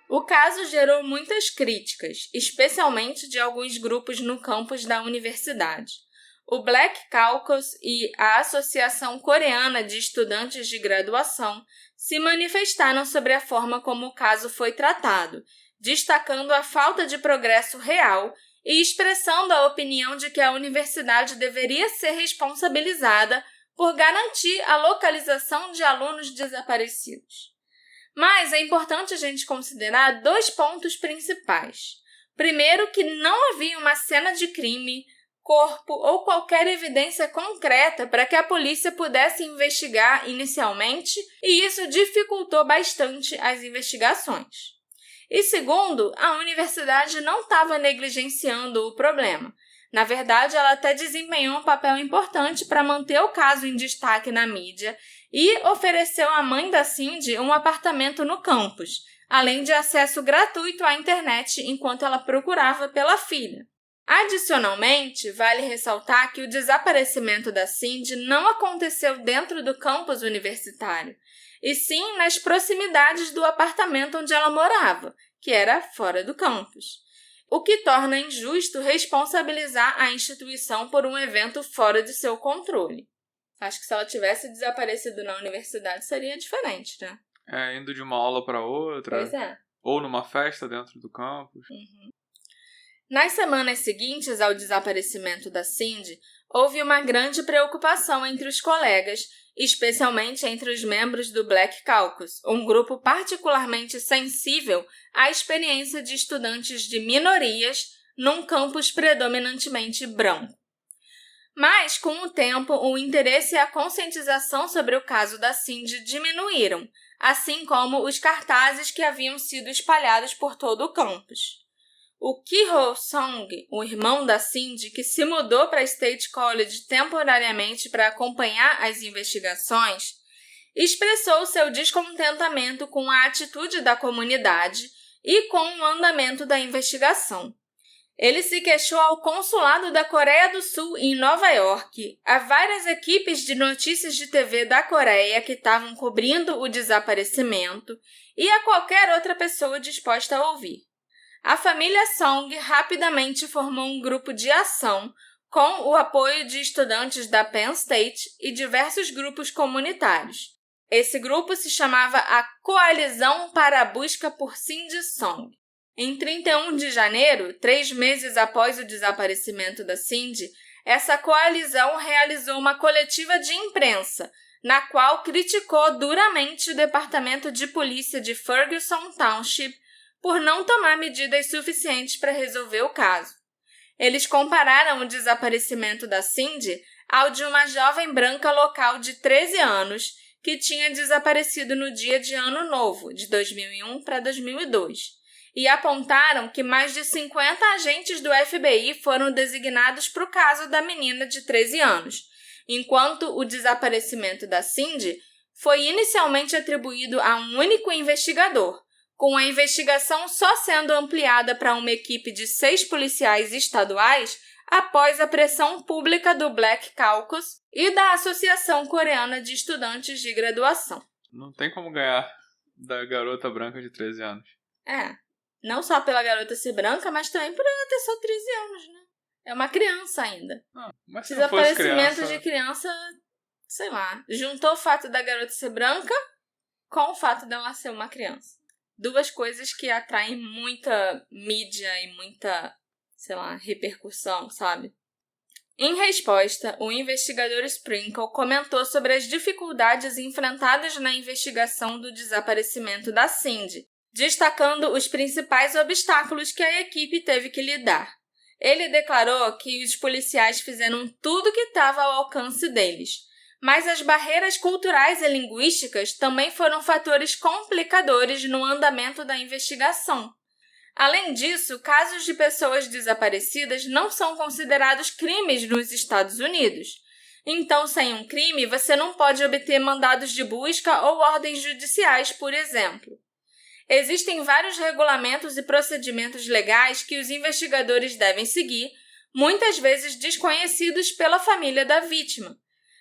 O caso gerou muitas críticas, especialmente de alguns grupos no campus da universidade. O Black Caucus e a Associação Coreana de Estudantes de Graduação se manifestaram sobre a forma como o caso foi tratado, destacando a falta de progresso real e expressando a opinião de que a universidade deveria ser responsabilizada por garantir a localização de alunos desaparecidos. Mas é importante a gente considerar 2 pontos principais. Primeiro, que não havia uma cena de crime corpo ou qualquer evidência concreta para que a polícia pudesse investigar inicialmente, e isso dificultou bastante as investigações. E segundo, a universidade não estava negligenciando o problema. Na verdade, ela até desempenhou um papel importante para manter o caso em destaque na mídia e ofereceu à mãe da Cindy um apartamento no campus, além de acesso gratuito à internet enquanto ela procurava pela filha. Adicionalmente, vale ressaltar que o desaparecimento da Cindy não aconteceu dentro do campus universitário, e sim nas proximidades do apartamento onde ela morava, que era fora do campus, o que torna injusto responsabilizar a instituição por um evento fora de seu controle. Acho que se ela tivesse desaparecido na universidade seria diferente, né? Indo de uma aula para outra. Pois é. Ou numa festa dentro do campus. Uhum. Nas semanas seguintes ao desaparecimento da Cindy, houve uma grande preocupação entre os colegas, especialmente entre os membros do Black Caucus, um grupo particularmente sensível à experiência de estudantes de minorias num campus predominantemente branco. Mas, com o tempo, o interesse e a conscientização sobre o caso da Cindy diminuíram, assim como os cartazes que haviam sido espalhados por todo o campus. O Ki-ho Song, o irmão da Cindy, que se mudou para State College temporariamente para acompanhar as investigações, expressou seu descontentamento com a atitude da comunidade e com o andamento da investigação. Ele se queixou ao consulado da Coreia do Sul em Nova York, a várias equipes de notícias de TV da Coreia que estavam cobrindo o desaparecimento e a qualquer outra pessoa disposta a ouvir. A família Song rapidamente formou um grupo de ação com o apoio de estudantes da Penn State e diversos grupos comunitários. Esse grupo se chamava a Coalizão para a Busca por Cindy Song. Em 31 de janeiro, 3 meses após o desaparecimento da Cindy, essa coalizão realizou uma coletiva de imprensa, na qual criticou duramente o Departamento de Polícia de Ferguson Township por não tomar medidas suficientes para resolver o caso. Eles compararam o desaparecimento da Cindy ao de uma jovem branca local de 13 anos que tinha desaparecido no dia de Ano Novo, de 2001 para 2002, e apontaram que mais de 50 agentes do FBI foram designados para o caso da menina de 13 anos, enquanto o desaparecimento da Cindy foi inicialmente atribuído a um único investigador, com a investigação só sendo ampliada para uma equipe de 6 policiais estaduais após a pressão pública do Black Caucus e da Associação Coreana de Estudantes de Graduação. Não tem como ganhar da garota branca de 13 anos. Não só pela garota ser branca, mas também por ela ter só 13 anos, né? É uma criança ainda. Mas se não fosse Desaparecimento de criança, sei lá, juntou o fato da garota ser branca com o fato dela ser uma criança. 2 coisas que atraem muita mídia e muita, sei lá, repercussão, sabe? Em resposta, o investigador Sprinkle comentou sobre as dificuldades enfrentadas na investigação do desaparecimento da Cindy, destacando os principais obstáculos que a equipe teve que lidar. Ele declarou que os policiais fizeram tudo que estava ao alcance deles, mas as barreiras culturais e linguísticas também foram fatores complicadores no andamento da investigação. Além disso, casos de pessoas desaparecidas não são considerados crimes nos Estados Unidos. Então, sem um crime, você não pode obter mandados de busca ou ordens judiciais, por exemplo. Existem vários regulamentos e procedimentos legais que os investigadores devem seguir, muitas vezes desconhecidos pela família da vítima.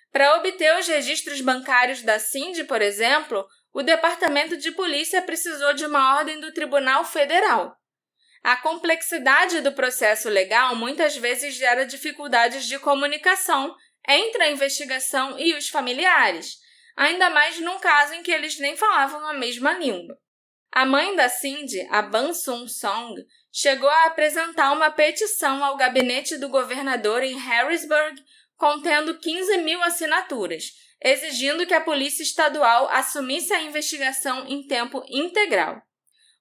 Para obter os registros bancários da Cindy, por exemplo, o Departamento de Polícia precisou de uma ordem do Tribunal Federal. A complexidade do processo legal muitas vezes gera dificuldades de comunicação entre a investigação e os familiares, ainda mais num caso em que eles nem falavam a mesma língua. A mãe da Cindy, a Ban Sun Song, chegou a apresentar uma petição ao gabinete do governador em Harrisburg, contendo 15.000 assinaturas, exigindo que a Polícia Estadual assumisse a investigação em tempo integral.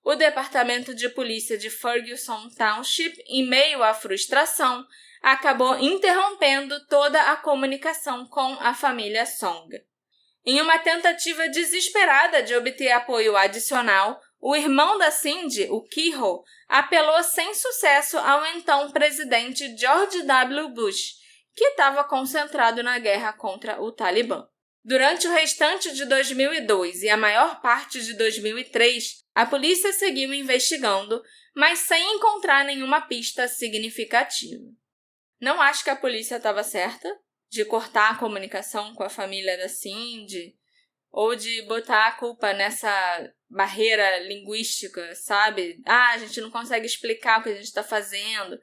O Departamento de Polícia de Ferguson Township, em meio à frustração, acabou interrompendo toda a comunicação com a família Song. Em uma tentativa desesperada de obter apoio adicional, o irmão da Cindy, o Keyhoe, apelou sem sucesso ao então presidente George W. Bush, que estava concentrado na guerra contra o Talibã. Durante o restante de 2002 e a maior parte de 2003, a polícia seguiu investigando, mas sem encontrar nenhuma pista significativa. Não acho que a polícia estava certa de cortar a comunicação com a família da Cindy ou de botar a culpa nessa barreira linguística, sabe? A gente não consegue explicar o que a gente está fazendo.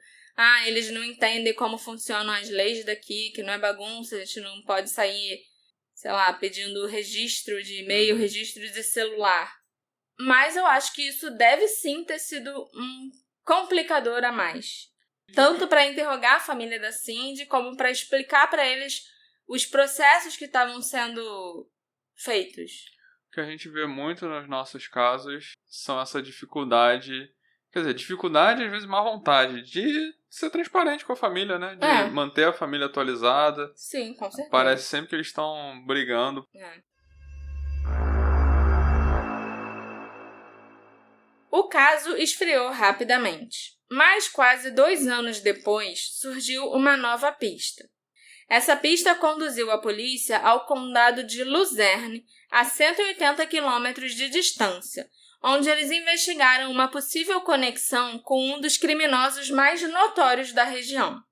Eles não entendem como funcionam as leis daqui, que não é bagunça, a gente não pode sair, pedindo registro de e-mail, registro de celular. Mas eu acho que isso deve sim ter sido um complicador a mais. Tanto para interrogar a família da Cindy, como para explicar para eles os processos que estavam sendo feitos. O que a gente vê muito nos nossos casos são essa dificuldade, às vezes má vontade, de ser transparente com a família, né? De manter a família atualizada. Sim, com certeza. Parece sempre que eles estão brigando. O caso esfriou rapidamente, mas quase 2 anos depois surgiu uma nova pista. Essa pista conduziu a polícia ao condado de Luzerne, a 180 quilômetros de distância, onde eles investigaram uma possível conexão com um dos criminosos mais notórios da região.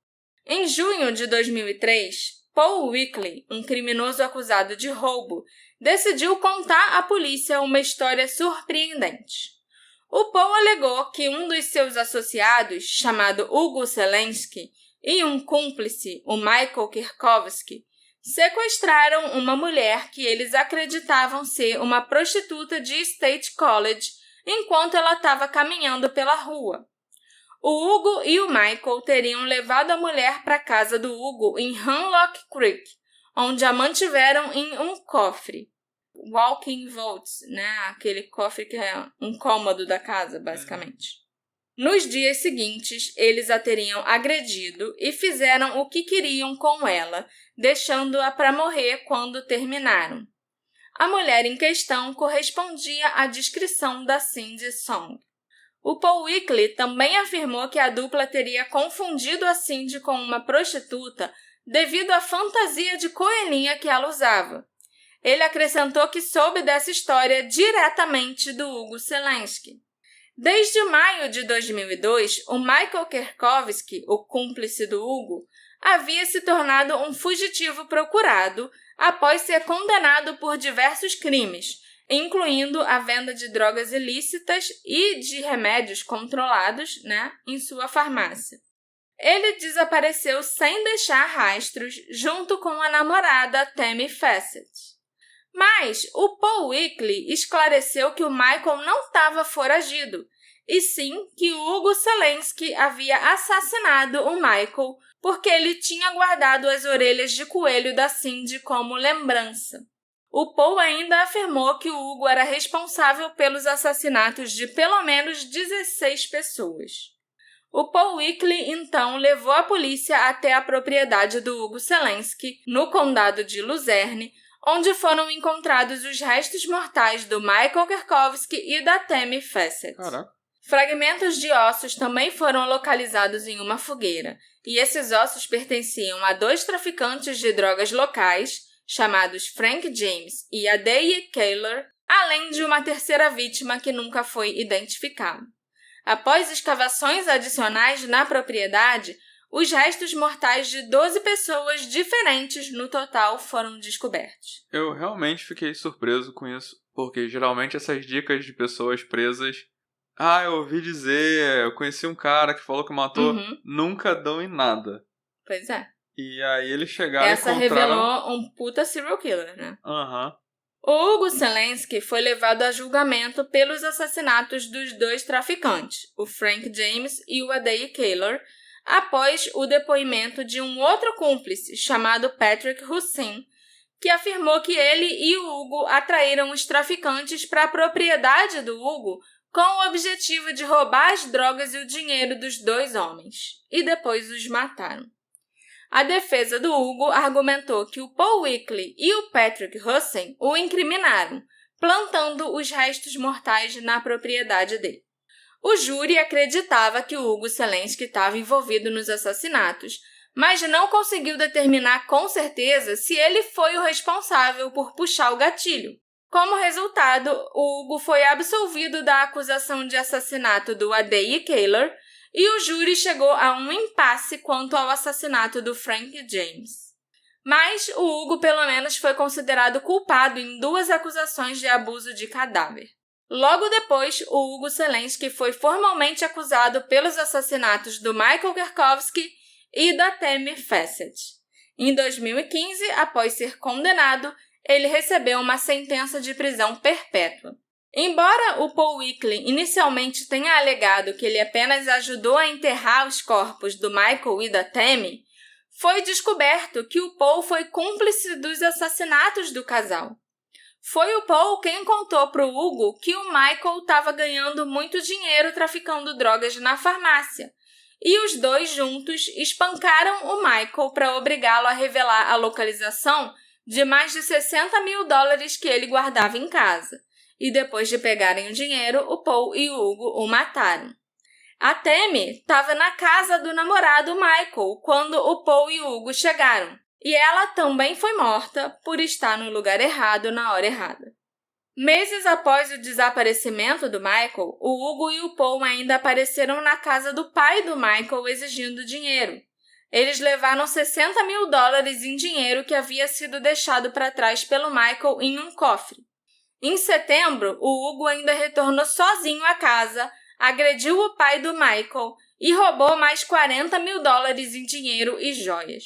Em junho de 2003, Paul Weekly, um criminoso acusado de roubo, decidiu contar à polícia uma história surpreendente. O Paul alegou que um dos seus associados, chamado Hugo Selensky, e um cúmplice, o Michael Kerkowski, sequestraram uma mulher que eles acreditavam ser uma prostituta de State College enquanto ela estava caminhando pela rua. O Hugo e o Michael teriam levado a mulher para a casa do Hugo em Hunlock Creek, onde a mantiveram em um cofre. Walk-in vaults, né? Aquele cofre que é um cômodo da casa, basicamente. Nos dias seguintes, eles a teriam agredido e fizeram o que queriam com ela, deixando-a para morrer quando terminaram. A mulher em questão correspondia à descrição da Cindy Song. O Paul Weekly também afirmou que a dupla teria confundido a Cindy com uma prostituta devido à fantasia de coelhinha que ela usava. Ele acrescentou que soube dessa história diretamente do Hugo Selensky. Desde maio de 2002, o Michael Kerkowski, o cúmplice do Hugo, havia se tornado um fugitivo procurado após ser condenado por diversos crimes, incluindo a venda de drogas ilícitas e de remédios controlados, em sua farmácia. Ele desapareceu sem deixar rastros junto com a namorada Tammy Fassett. Mas o Paul Weekly esclareceu que o Michael não estava foragido, e sim que o Hugo Selensky havia assassinado o Michael porque ele tinha guardado as orelhas de coelho da Cindy como lembrança. O Paul ainda afirmou que o Hugo era responsável pelos assassinatos de pelo menos 16 pessoas. O Paul Weekly, então, levou a polícia até a propriedade do Hugo Selensky, no condado de Luzerne, onde foram encontrados os restos mortais do Michael Kerkowski e da Tammy Fassett. Caraca. Fragmentos de ossos também foram localizados em uma fogueira, e esses ossos pertenciam a 2 traficantes de drogas locais, chamados Frank James e Adaye Kaler, além de uma terceira vítima que nunca foi identificada. Após escavações adicionais na propriedade, os restos mortais de 12 pessoas diferentes no total foram descobertos. Eu realmente fiquei surpreso com isso, porque geralmente essas dicas de pessoas presas, eu ouvi dizer, eu conheci um cara que falou que matou, nunca dão em nada. Pois é. E aí eles chegaram e encontraram... Essa revelou um puta serial killer, né? O Hugo Selensky foi levado a julgamento pelos assassinatos dos 2 traficantes, o Frank James e o Adaye Kaler, após o depoimento de um outro cúmplice, chamado Patrick Hussein, que afirmou que ele e o Hugo atraíram os traficantes para a propriedade do Hugo com o objetivo de roubar as drogas e o dinheiro dos 2 homens, e depois os mataram. A defesa do Hugo argumentou que o Paul Weekly e o Patrick Hussain o incriminaram, plantando os restos mortais na propriedade dele. O júri acreditava que o Hugo Selenski estava envolvido nos assassinatos, mas não conseguiu determinar com certeza se ele foi o responsável por puxar o gatilho. Como resultado, o Hugo foi absolvido da acusação de assassinato do Ade Kaler e o júri chegou a um impasse quanto ao assassinato do Frank James. Mas o Hugo pelo menos foi considerado culpado em 2 acusações de abuso de cadáver. Logo depois, o Hugo Selenski foi formalmente acusado pelos assassinatos do Michael Kerkowski e da Tammy Fassett. Em 2015, após ser condenado, ele recebeu uma sentença de prisão perpétua. Embora o Paul Weekly inicialmente tenha alegado que ele apenas ajudou a enterrar os corpos do Michael e da Tammy, foi descoberto que o Paul foi cúmplice dos assassinatos do casal. Foi o Paul quem contou para o Hugo que o Michael estava ganhando muito dinheiro traficando drogas na farmácia, e os dois juntos espancaram o Michael para obrigá-lo a revelar a localização de mais de $60 mil que ele guardava em casa. E depois de pegarem o dinheiro, o Paul e o Hugo o mataram. A Tammy estava na casa do namorado Michael quando o Paul e o Hugo chegaram, e ela também foi morta por estar no lugar errado na hora errada. Meses após o desaparecimento do Michael, o Hugo e o Paul ainda apareceram na casa do pai do Michael exigindo dinheiro. Eles levaram $60 mil em dinheiro que havia sido deixado para trás pelo Michael em um cofre. Em setembro, o Hugo ainda retornou sozinho à casa, agrediu o pai do Michael e roubou mais $40 mil em dinheiro e joias.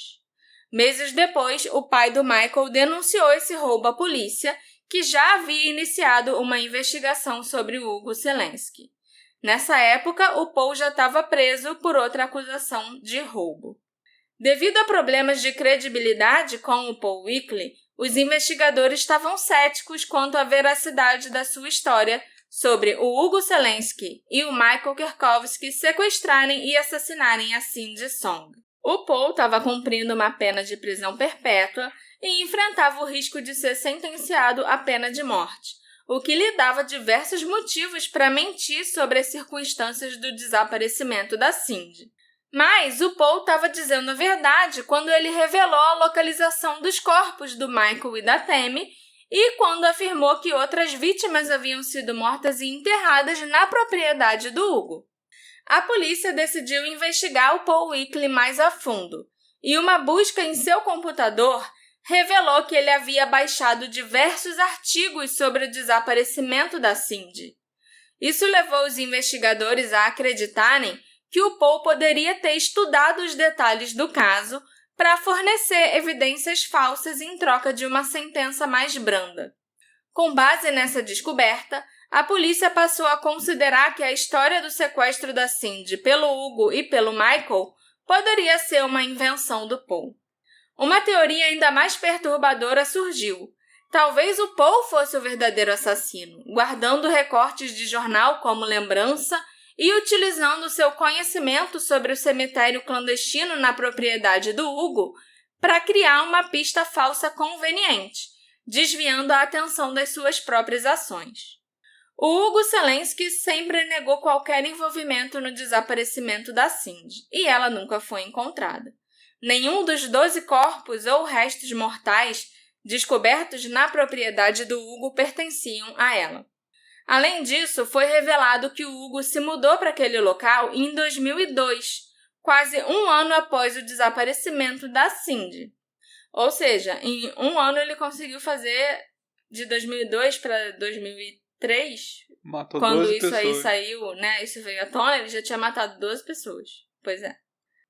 Meses depois, o pai do Michael denunciou esse roubo à polícia, que já havia iniciado uma investigação sobre o Hugo Selenski. Nessa época, o Paul já estava preso por outra acusação de roubo. Devido a problemas de credibilidade com o Paul Weekly, os investigadores estavam céticos quanto à veracidade da sua história sobre o Hugo Selenski e o Michael Kerkowski sequestrarem e assassinarem a Cindy Song. O Paul estava cumprindo uma pena de prisão perpétua e enfrentava o risco de ser sentenciado à pena de morte, o que lhe dava diversos motivos para mentir sobre as circunstâncias do desaparecimento da Cindy. Mas o Paul estava dizendo a verdade quando ele revelou a localização dos corpos do Michael e da Tammy e quando afirmou que outras vítimas haviam sido mortas e enterradas na propriedade do Hugo. A polícia decidiu investigar o Paul Weekly mais a fundo, e uma busca em seu computador revelou que ele havia baixado diversos artigos sobre o desaparecimento da Cindy. Isso levou os investigadores a acreditarem que o Paul poderia ter estudado os detalhes do caso para fornecer evidências falsas em troca de uma sentença mais branda. Com base nessa descoberta, a polícia passou a considerar que a história do sequestro da Cindy pelo Hugo e pelo Michael poderia ser uma invenção do Paul. Uma teoria ainda mais perturbadora surgiu. Talvez o Paul fosse o verdadeiro assassino, guardando recortes de jornal como lembrança e utilizando seu conhecimento sobre o cemitério clandestino na propriedade do Hugo para criar uma pista falsa conveniente, desviando a atenção das suas próprias ações. O Hugo Selenski sempre negou qualquer envolvimento no desaparecimento da Cindy, e ela nunca foi encontrada. Nenhum dos 12 corpos ou restos mortais descobertos na propriedade do Hugo pertenciam a ela. Além disso, foi revelado que o Hugo se mudou para aquele local em 2002, quase um ano após o desaparecimento da Cindy. Ou seja, em um ano ele conseguiu fazer de 2002 para 2003, Matou quando 12 isso pessoas. aí saiu, né? Isso veio à tona, ele já tinha matado 12 pessoas. Pois é.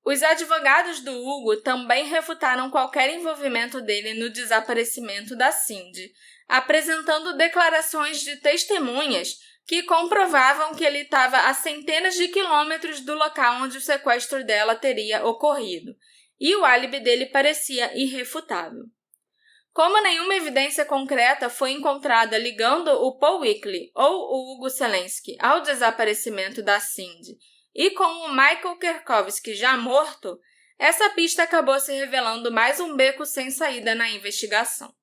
Os advogados do Hugo também refutaram qualquer envolvimento dele no desaparecimento da Cindy, apresentando declarações de testemunhas que comprovavam que ele estava a centenas de quilômetros do local onde o sequestro dela teria ocorrido, e o álibi dele parecia irrefutável. Como nenhuma evidência concreta foi encontrada ligando o Paul Weekly ou o Hugo Selenski ao desaparecimento da Cindy, e com o Michael Kerkowski já morto, Essa pista acabou se revelando mais um beco sem saída na investigação.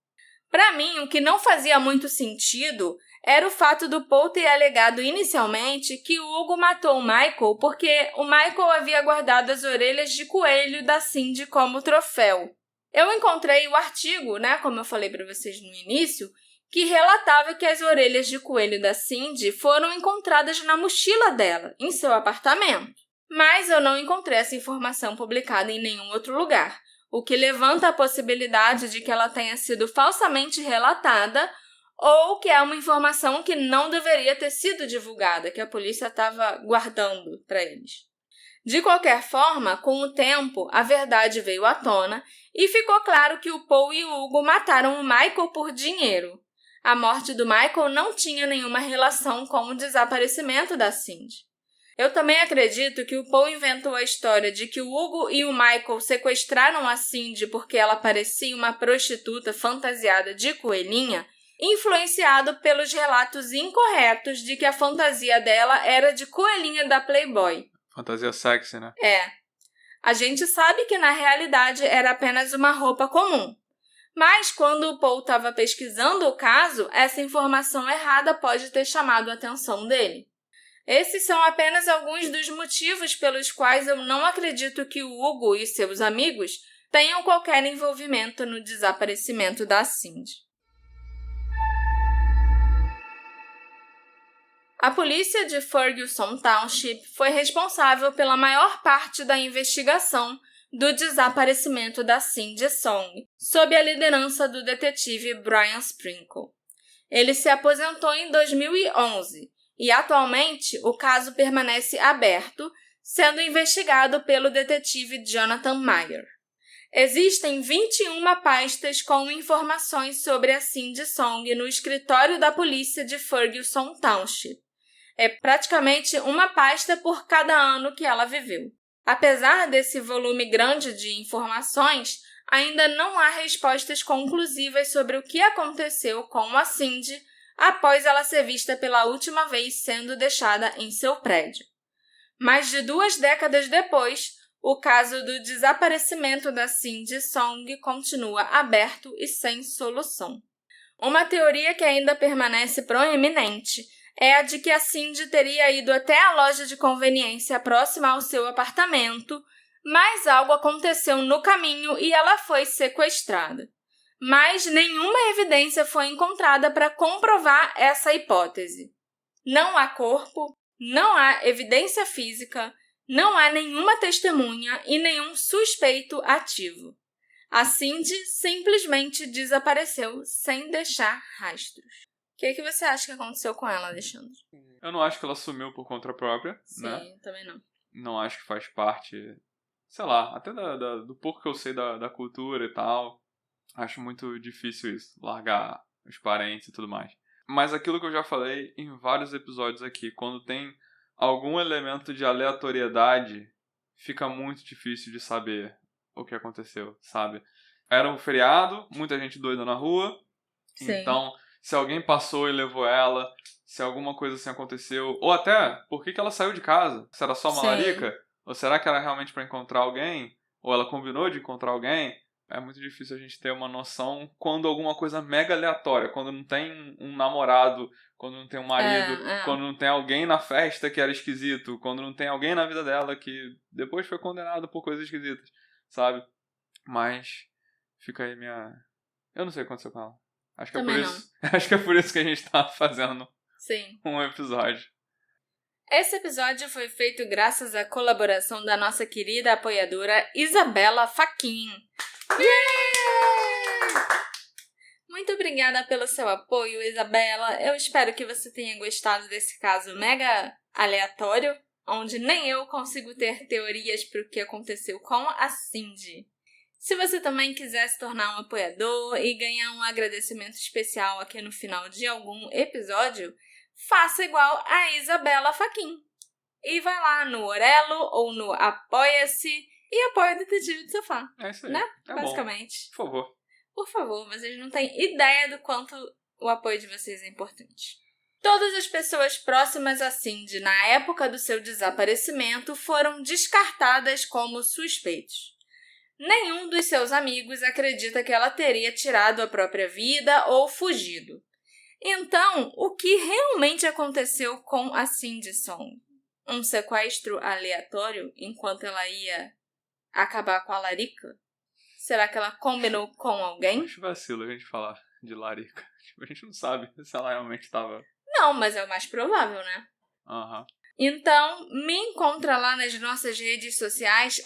Para mim, o que não fazia muito sentido era o fato do Paul ter alegado inicialmente que o Hugo matou o Michael porque o Michael havia guardado as orelhas de coelho da Cindy como troféu. Eu encontrei o artigo, como eu falei para vocês no início, que relatava que as orelhas de coelho da Cindy foram encontradas na mochila dela, em seu apartamento. Mas eu não encontrei essa informação publicada em nenhum outro lugar, o que levanta a possibilidade de que ela tenha sido falsamente relatada ou que é uma informação que não deveria ter sido divulgada, que a polícia estava guardando para eles. De qualquer forma, com o tempo, a verdade veio à tona e ficou claro que o Paul e o Hugo mataram o Michael por dinheiro. A morte do Michael não tinha nenhuma relação com o desaparecimento da Cindy. Eu também acredito que o Paul inventou a história de que o Hugo e o Michael sequestraram a Cindy porque ela parecia uma prostituta fantasiada de coelhinha, influenciado pelos relatos incorretos de que a fantasia dela era de coelhinha da Playboy. Fantasia sexy, né? A gente sabe que na realidade era apenas uma roupa comum. Mas quando o Paul estava pesquisando o caso, essa informação errada pode ter chamado a atenção dele. Esses são apenas alguns dos motivos pelos quais eu não acredito que o Hugo e seus amigos tenham qualquer envolvimento no desaparecimento da Cindy. A polícia de Ferguson Township foi responsável pela maior parte da investigação do desaparecimento da Cindy Song, sob a liderança do detetive Brian Sprinkle. Ele se aposentou em 2011 e, atualmente, o caso permanece aberto, sendo investigado pelo detetive Jonathan Meyer. Existem 21 pastas com informações sobre a Cindy Song no escritório da polícia de Ferguson Township. É praticamente uma pasta por cada ano que ela viveu. Apesar desse volume grande de informações, ainda não há respostas conclusivas sobre o que aconteceu com a Cindy após ela ser vista pela última vez sendo deixada em seu prédio. Mais de 2 décadas depois, o caso do desaparecimento da Cindy Song continua aberto e sem solução. Uma teoria que ainda permanece proeminente é a de que a Cindy teria ido até a loja de conveniência próxima ao seu apartamento, mas algo aconteceu no caminho e ela foi sequestrada. Mas nenhuma evidência foi encontrada para comprovar essa hipótese. Não há corpo, não há evidência física, não há nenhuma testemunha e nenhum suspeito ativo. A Cindy simplesmente desapareceu sem deixar rastros. O que você acha que aconteceu com ela, Alexandre? Eu não acho que ela sumiu por conta própria, né? Sim, também não. Não acho que faz parte, sei lá, até do pouco que eu sei da cultura e tal. Acho muito difícil isso, largar os parentes e tudo mais. Mas aquilo que eu já falei em vários episódios aqui, quando tem algum elemento de aleatoriedade, fica muito difícil de saber o que aconteceu, sabe? Era um feriado, muita gente doida na rua. Sim. Então, se alguém passou e levou ela, se alguma coisa assim aconteceu, ou até, por que ela saiu de casa? Se era só uma larica? Ou será que era realmente para encontrar alguém? Ou ela combinou de encontrar alguém? É muito difícil a gente ter uma noção quando alguma coisa mega aleatória, quando não tem um namorado, quando não tem um marido, quando não tem alguém na festa que era esquisito, quando não tem alguém na vida dela que depois foi condenado por coisas esquisitas, sabe? Mas fica aí minha... Eu não sei o que aconteceu com ela. Acho que acho que é por isso que a gente tá fazendo um episódio. Esse episódio foi feito graças à colaboração da nossa querida apoiadora Isabela Fachin. Muito obrigada pelo seu apoio, Isabela. Eu espero que você tenha gostado desse caso mega aleatório, onde nem eu consigo ter teorias para o que aconteceu com a Cindy. Se você também quiser se tornar um apoiador e ganhar um agradecimento especial aqui no final de algum episódio, faça igual a Isabela Fachin. E vai lá no Orelo ou no Apoia-se e apoia o Detetive do Sofá. É isso aí. Né? É basicamente. Bom. Por favor. Por favor, vocês não têm ideia do quanto o apoio de vocês é importante. Todas as pessoas próximas a Cindy na época do seu desaparecimento foram descartadas como suspeitos. Nenhum dos seus amigos acredita que ela teria tirado a própria vida ou fugido. Então, o que realmente aconteceu com a Cindy Song? Um sequestro aleatório enquanto ela ia acabar com a Larica? Será que ela combinou com alguém? Acho vacilo a gente falar de Larica. A gente não sabe se ela realmente estava... Não, mas é o mais provável, né? Aham. Então, me encontra lá nas nossas redes sociais,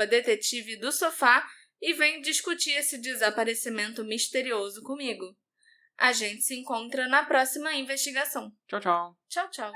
@detetive do sofá, e vem discutir esse desaparecimento misterioso comigo. A gente se encontra na próxima investigação. Tchau, tchau. Tchau, tchau.